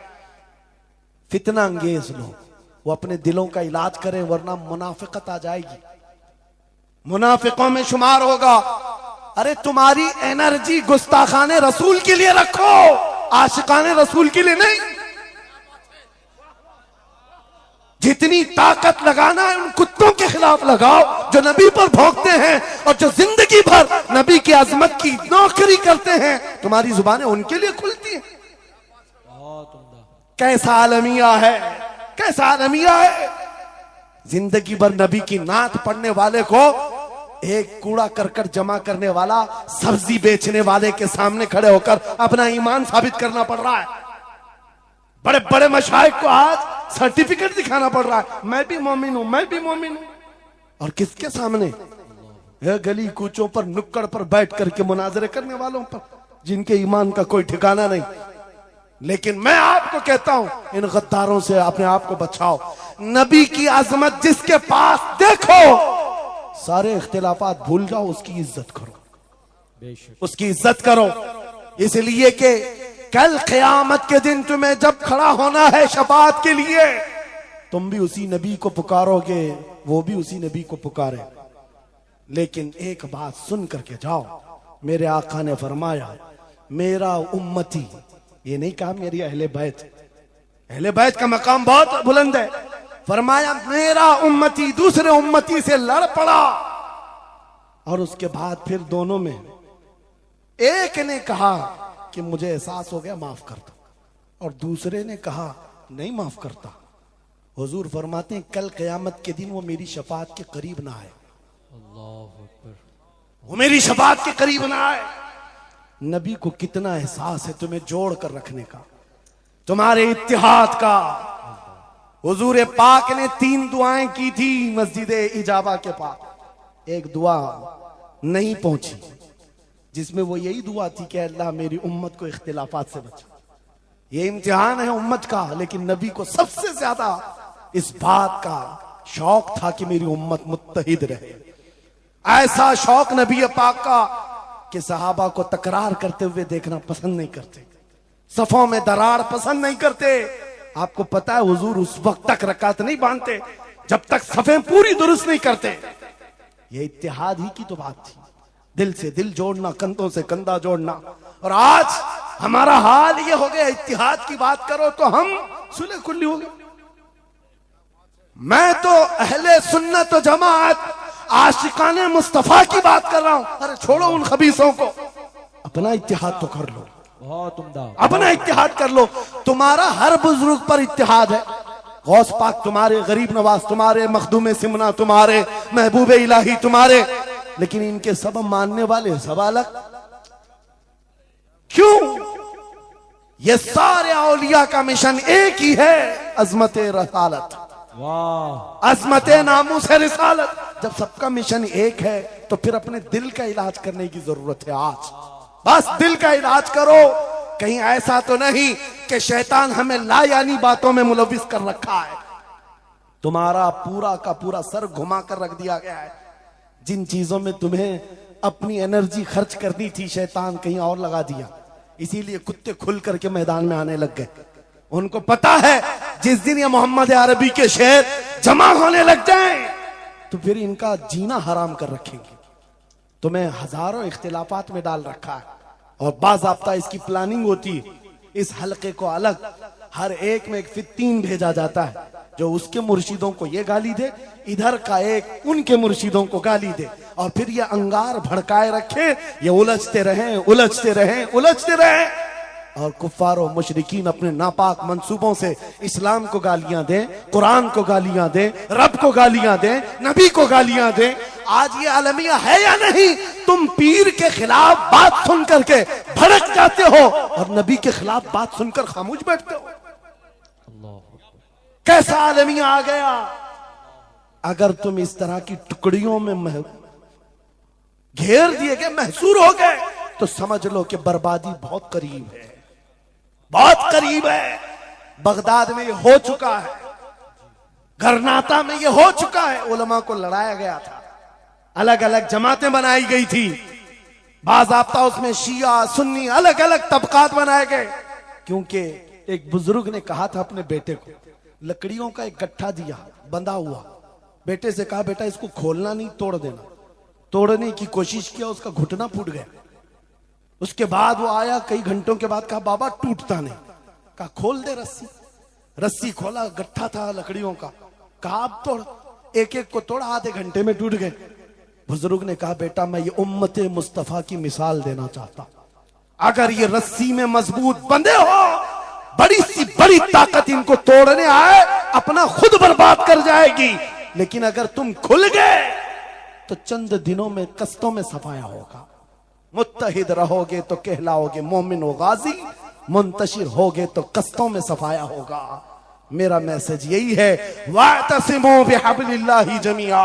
फितना अंगेज लोग, वो अपने दिलों का इलाज करें, वरना मुनाफिकत आ जाएगी, मुनाफिकों में शुमार होगा। अरे तुम्हारी एनर्जी गुस्ताखाने रसूल के लिए रखो, आशिकाने रसूल के लिए नहीं। जितनी ताकत लगाना है उन कुत्तों के खिलाफ लगाओ जो नबी पर भौंकते हैं और जो जिंदगी भर नबी की अजमत की नौकरी करते हैं। तुम्हारी जुबानें उनके लिए खुलती हैं। कैसा आलमिया है, कैसा आलमिया है। जिंदगी भर नबी की नात पढ़ने वाले को एक कूड़ा करकट जमा करने वाला सब्जी बेचने वाले के सामने खड़े होकर अपना ईमान साबित करना पड़ रहा है। बड़े बड़े मशाइख को आज सर्टिफिकेट दिखाना पड़ रहा है, मैं भी मोमिन हूं, मैं भी मोमिन हूं। और किसके सामने? गली कूचों पर, नुक्कड़ पर बैठ करके मुनाजरे करने वालों पर, जिनके ईमान का कोई ठिकाना नहीं। लेकिन मैं आपको कहता हूं, इन गद्दारों से अपने आप को बचाओ। नबी की आजमत जिसके पास देखो, सारे इख्तिलाफात भूल जाओ, उसकी इज्जत करो, उसकी इज्जत करो। इसलिए कि कल क़यामत के दिन तुम्हें जब खड़ा होना है शफाअत के लिए, तुम भी उसी नबी को पुकारोगे, वो भी उसी नबी को पुकारे। लेकिन एक बात सुन करके जाओ, मेरे आका ने फरमाया मेरा उम्मती, ये नहीं कहा मेरी अहले बैत, अहले बैत का मकाम बहुत बुलंद है। फरमाया मेरा उम्मती दूसरे उम्मती से लड़ पड़ा, और उसके बाद फिर दोनों में एक ने कहा कि मुझे एहसास हो गया, माफ कर दो, और दूसरे ने कहा नहीं माफ करता। हुजूर फरमाते हैं कल क़यामत के दिन वो मेरी शफाअत के करीब ना आए, वो मेरी शफाअत के करीब ना आए। नबी को कितना एहसास है तुम्हें जोड़ कर रखने का, तुम्हारे इत्तिहाद का। हुजूर पाक ने 3 दुआएं की थी मस्जिद इजाबा के पास, एक दुआ नहीं पहुंची, जिसमें वो यही दुआ थी कि अल्लाह मेरी उम्मत को इख्तिलाफात से बचा। ये इम्तिहान है उम्मत का, लेकिन नबी को सबसे ज्यादा इस बात का शौक था कि मेरी उम्मत मुत्तहिद रहे। ऐसा शौक नबी पाक का कि सहाबा को तकरार करते हुए देखना पसंद नहीं करते, सफों में दरार पसंद नहीं करते। आपको पता है हुजूर उस वक्त तक रकात नहीं बांधते जब तक सफें पूरी दुरुस्त नहीं करते। ये इत्तेहाद ही की तो बात थी, दिल से दिल जोड़ना, कंधों से कंधा जोड़ना। और आज हमारा हाल ये हो गया, इत्तेहाद की बात करो तो हम सुलह कुल्ली हो गए। मैं तो अहले सुन्नत व जमात आशिकाने मुस्तफा की बात कर रहा हूं। अरे छोड़ो उन खबीसों को, अपना इत्तेहाद तो कर लो, बहुत उम्दा, अपना इत्तेहाद कर लो। तुम्हारा हर बुजुर्ग पर इत्तेहाद है, गौस पाक तुम्हारे, गरीब नवाज तुम्हारे, मखदूम सिमना तुम्हारे, महबूब इलाही तुम्हारे, लेकिन इनके सब मानने वाले सब अलग। क्यों? ये सारे औलिया का मिशन एक ही है, अजमत रसालत, वाह, अजमत नामूस रिसालत। जब सबका मिशन एक है तो फिर अपने दिल का इलाज करने की जरूरत है। आज बस दिल का इलाज करो। कहीं ऐसा तो नहीं कि शैतान हमें लायानी बातों में मुलविस कर रखा है। तुम्हारा पूरा का पूरा सर घुमा कर रख दिया गया है। जिन चीजों में तुम्हें अपनी एनर्जी खर्च करनी थी, शैतान कहीं और लगा दिया। इसीलिए कुत्ते खुल करके मैदान में आने लग गए। उनको पता है जिस दिन ये मोहम्मद अरबी के शेर जमा होने लग जाएं तो फिर इनका जीना हराम कर रखेंगे। तुम्हें हजारों इख्तिलाफात में डाल रखा है और बाज़ाब्ता इसकी प्लानिंग होती। इस हलके को अलग हर एक में एक फित्तीन भेजा जाता है जो उसके मुर्शिदों को ये गाली दे, इधर का एक उनके मुर्शिदों को गाली दे, और फिर ये अंगार भड़काए रखे। ये उलझते रहें, उलझते रहें, उलझते रहें, और कुफ्फार और मुशरिकीन अपने नापाक मंसूबों से इस्लाम को गालियां दें, कुरान को गालियां दें, रब को गालियां दें, नबी को गालियां दें। आज ये आलमिया है या नहीं? तुम पीर के खिलाफ बात सुन करके भड़क जाते हो और नबी के खिलाफ बात सुनकर खामोश बैठते हो। कैसा आलमिया आ गया? अगर तुम इस तरह की टुकड़ियों में घेर दिए गए, महसूर हो गए, तो समझ लो कि बर्बादी बहुत करीब है, बहुत करीब है। बगदाद में ये हो चुका है, गरनाता में ये हो चुका है। उलमा को लड़ाया गया था, अलग अलग जमातें बनाई गई थी, बाज़ाब्ता उसमें शिया सुन्नी अलग अलग तबकात बनाए गए। क्योंकि एक बुजुर्ग ने कहा था अपने बेटे को, लकड़ियों का एक गट्ठा दिया बंधा हुआ, बेटे से कहा बेटा इसको खोलना नहीं, तोड़ देना। तोड़ने की कोशिश किया, उसका घुटना फूट गया। उसके बाद वो आया कई घंटों के बाद, कहा बाबा टूटता नहीं। कहा खोल दे रस्सी। रस्सी खोला, गट्ठा था लकड़ियों का। कहा अब तोड़। एक एक को तोड़ा, आधे घंटे में टूट गए। बुजुर्ग ने कहा बेटा मैं ये उम्मत मुस्तफा की मिसाल देना चाहता, अगर ये रस्सी में मजबूत बंधे हो, बड़ी सी बड़ी ताकत इनको तोड़ने आए अपना खुद बर्बाद कर जाएगी। लेकिन अगर तुम खुल गए तो चंद दिनों में कस्तों में सफाया होगा। मुत्तहिद रहोगे तो कहलाओगे मोमिन व गाजी, मुंतशिर होगे तो कस्तों में सफाया होगा। मेरा मैसेज यही है, वातसिमू बिहब्लिल्लाहि जमीआ,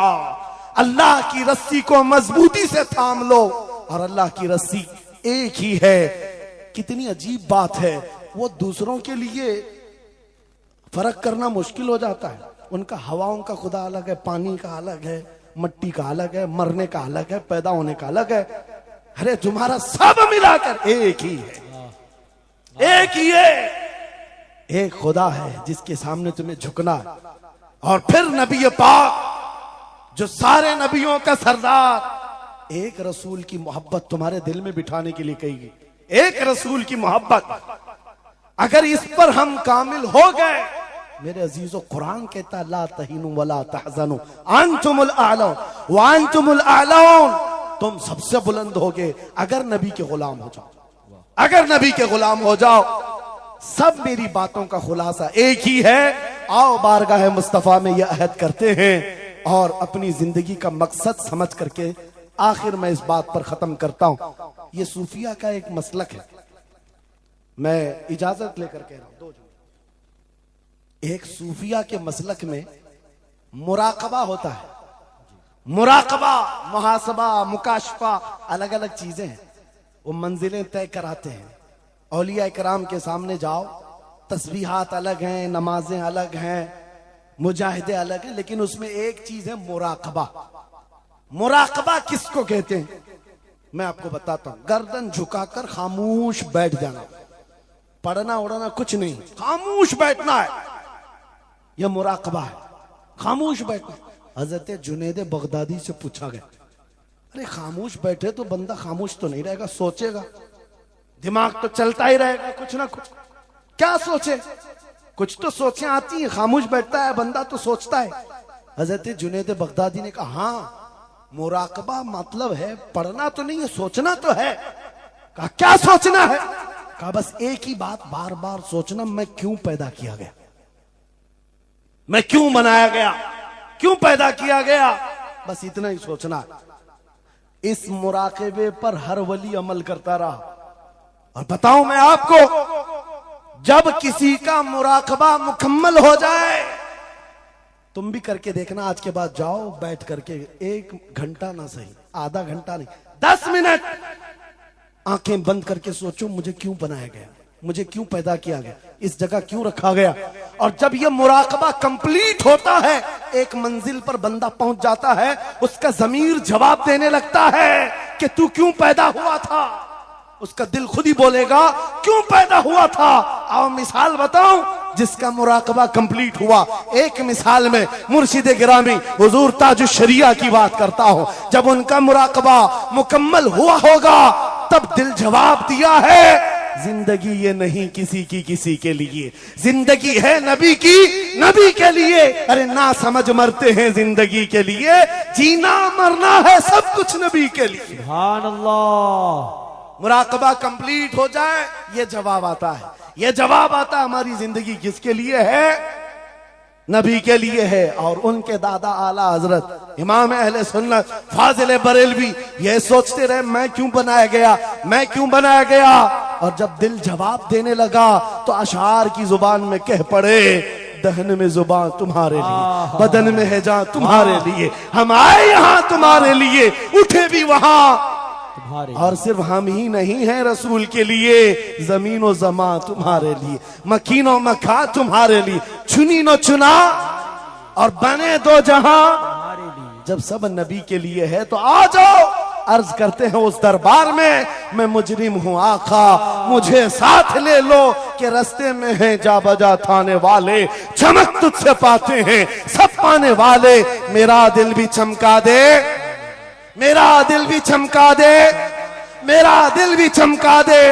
अल्लाह की रस्सी को मजबूती से थाम लो। और अल्लाह की रस्सी एक ही है। कितनी अजीब बात है, वो दूसरों के लिए फर्क करना मुश्किल हो जाता है। उनका हवाओं का खुदा अलग है, पानी का अलग है, मट्टी का अलग है, मरने का अलग है, पैदा होने का अलग है। अरे तुम्हारा सब मिलाकर एक ही है, एक ही है। एक खुदा है जिसके सामने तुम्हें झुकना है। और फिर नबी पाक जो सारे नबियों का सरदार, एक रसूल की मोहब्बत तुम्हारे दिल में बिठाने के लिए कही गई। एक रसूल की मोहब्बत, अगर इस पर हम कामिल हो गए, मेरे अजीजों कुरान कहता ला तहीनु वला तहज़नु अंतुमुल आलौन व अंतुमुल आलौन, तुम सबसे बुलंद होगे अगर नबी के गुलाम हो जाओ, अगर नबी के गुलाम हो जाओ। सब मेरी बातों का खुलासा एक ही है। आओ बारगाह मुस्तफा में यह अहद करते हैं और अपनी जिंदगी का मकसद समझ करके आखिर मैं इस बात पर खत्म करता हूं। यह सूफिया का एक मसलक है, मैं इजाजत लेकर कह रहा हूं। एक सूफिया के मसलक में मुराकबा होता है। मुराकबा, मुहासबा, मुकाशफा अलग अलग चीजें हैं। वो मंजिलें तय कराते हैं। औलिया कराम के सामने जाओ, तस्बीहात अलग हैं, नमाजें अलग हैं, मुजाहिदे अलग हैं, लेकिन उसमें एक चीज है मुराकबा। मुराकबा किसको कहते हैं? मैं आपको बताता हूं। गर्दन झुकाकर खामोश बैठ जाना, पढ़ना उड़ना कुछ नहीं, खामोश बैठना है, यह मुराकबा है। खामोश बैठना। हजरत जुनैद बगदादी से पूछा गया, अरे खामोश बैठे तो बंदा खामोश तो नहीं रहेगा, सोचेगा, दिमाग तो चलता ही रहेगा कुछ ना कुछ। क्या सोचे? कुछ तो सोचें आती है। खामोश बैठता है बंदा तो सोचता है। हजरत जुनैद बगदादी ने कहा, हाँ मुराकबा मतलब है पढ़ना तो नहीं है, सोचना तो है। कहा क्या सोचना है? कहा बस एक ही बात बार बार सोचना, मैं क्यों पैदा किया गया, मैं क्यों बनाया गया, क्यों पैदा किया गया, बस इतना ही सोचना है। इस मुराकबे पर हर वली अमल करता रहा। और बताऊं मैं आपको, जब किसी का मुराकबा मुकम्मल हो जाए, तुम भी करके देखना, आज के बाद जाओ बैठ करके 1 घंटा ना सही, आधा घंटा नहीं, 10 मिनट आंखें बंद करके सोचो, मुझे क्यों बनाया गया, मुझे क्यों पैदा किया गया, इस जगह क्यों रखा गया। और जब यह मुराकबा कंप्लीट होता है, एक मंजिल पर बंदा पहुंच जाता है, उसका ज़मीर जवाब देने लगता है कि तू क्यों पैदा हुआ था। उसका दिल खुद ही बोलेगा क्यों पैदा हुआ था। आओ मिसाल बताऊं, जिसका मुराकबा कंप्लीट हुआ। एक मिसाल में मुर्शिद गिरामी हुजूर ताजुश शरिया की बात करता हूं। जब उनका मुराकबा मुकम्मल हुआ होगा, तब दिल जवाब दिया है, जिंदगी ये नहीं किसी की किसी के लिए, जिंदगी है नबी की नबी के लिए। अरे ना समझ मरते हैं जिंदगी के लिए, जीना मरना है सब कुछ नबी के लिए। सुभान अल्लाह। मुराकबा कंप्लीट हो जाए, ये जवाब आता है, ये जवाब आता है हमारी जिंदगी किसके लिए है, नबी के लिए है। और उनके दादा आला हजरत इमाम अहले सुन्नत फाजिल बरेलवी ये सोचते रहे, मैं क्यों बनाया गया, मैं क्यों बनाया गया। और जब दिल जवाब देने लगा तो अशार की जुबान में कह पड़े, दहन में जुबान तुम्हारे लिए, बदन में है जान तुम्हारे लिए, हम आए यहाँ तुम्हारे लिए, उठे भी वहां। और सिर्फ हम ही नहीं हैं रसूल के लिए, जमीन और जमा तुम्हारे लिए, मकीन और मका तुम्हारे लिए, चुनी नो चुना और बने दो जहां। जब सब नबी के लिए है तो आ जाओ, अर्ज करते हैं उस दरबार में, मैं मुजरिम हूं आका मुझे साथ ले लो, कि रास्ते में है जा बजा थाने वाले, चमक तुझसे पाते हैं सब पाने वाले। मेरा दिल भी चमका दे, मेरा दिल भी चमका दे, मेरा दिल भी चमका दे,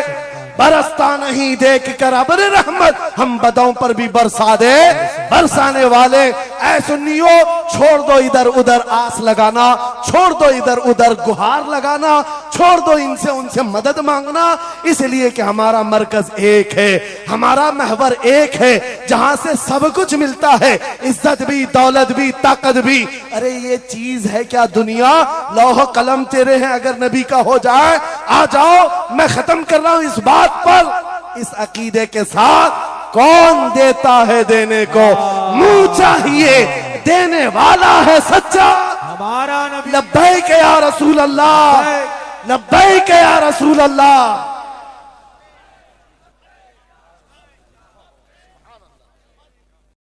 बरसता नहीं देख कर अब्र रहमत, हम बदों पर भी बरसा दे बरसाने वाले। ऐ सुन्नियो, छोड़ दो इधर उधर आस लगाना, छोड़ दो इधर उधर गुहार लगाना, छोड़ दो इनसे उनसे मदद मांगना, इसलिए कि हमारा मरकज एक है, हमारा महवर एक है, जहां से सब कुछ मिलता है, इज्जत भी, दौलत भी, ताकत भी। अरे ये चीज है क्या दुनिया, लौह कलम तेरे हैं, अगर नबी का हो जाए आ जाओ। मैं खत्म कर रहा हूं इस बात पर, इस अकीदे के साथ, कौन देता है देने को, मुंह चाहिए देने वाला है सच्चा हमारा नबी। लब्बैक या रसूल अल्लाह, लब्बैक या रसूल अल्लाह।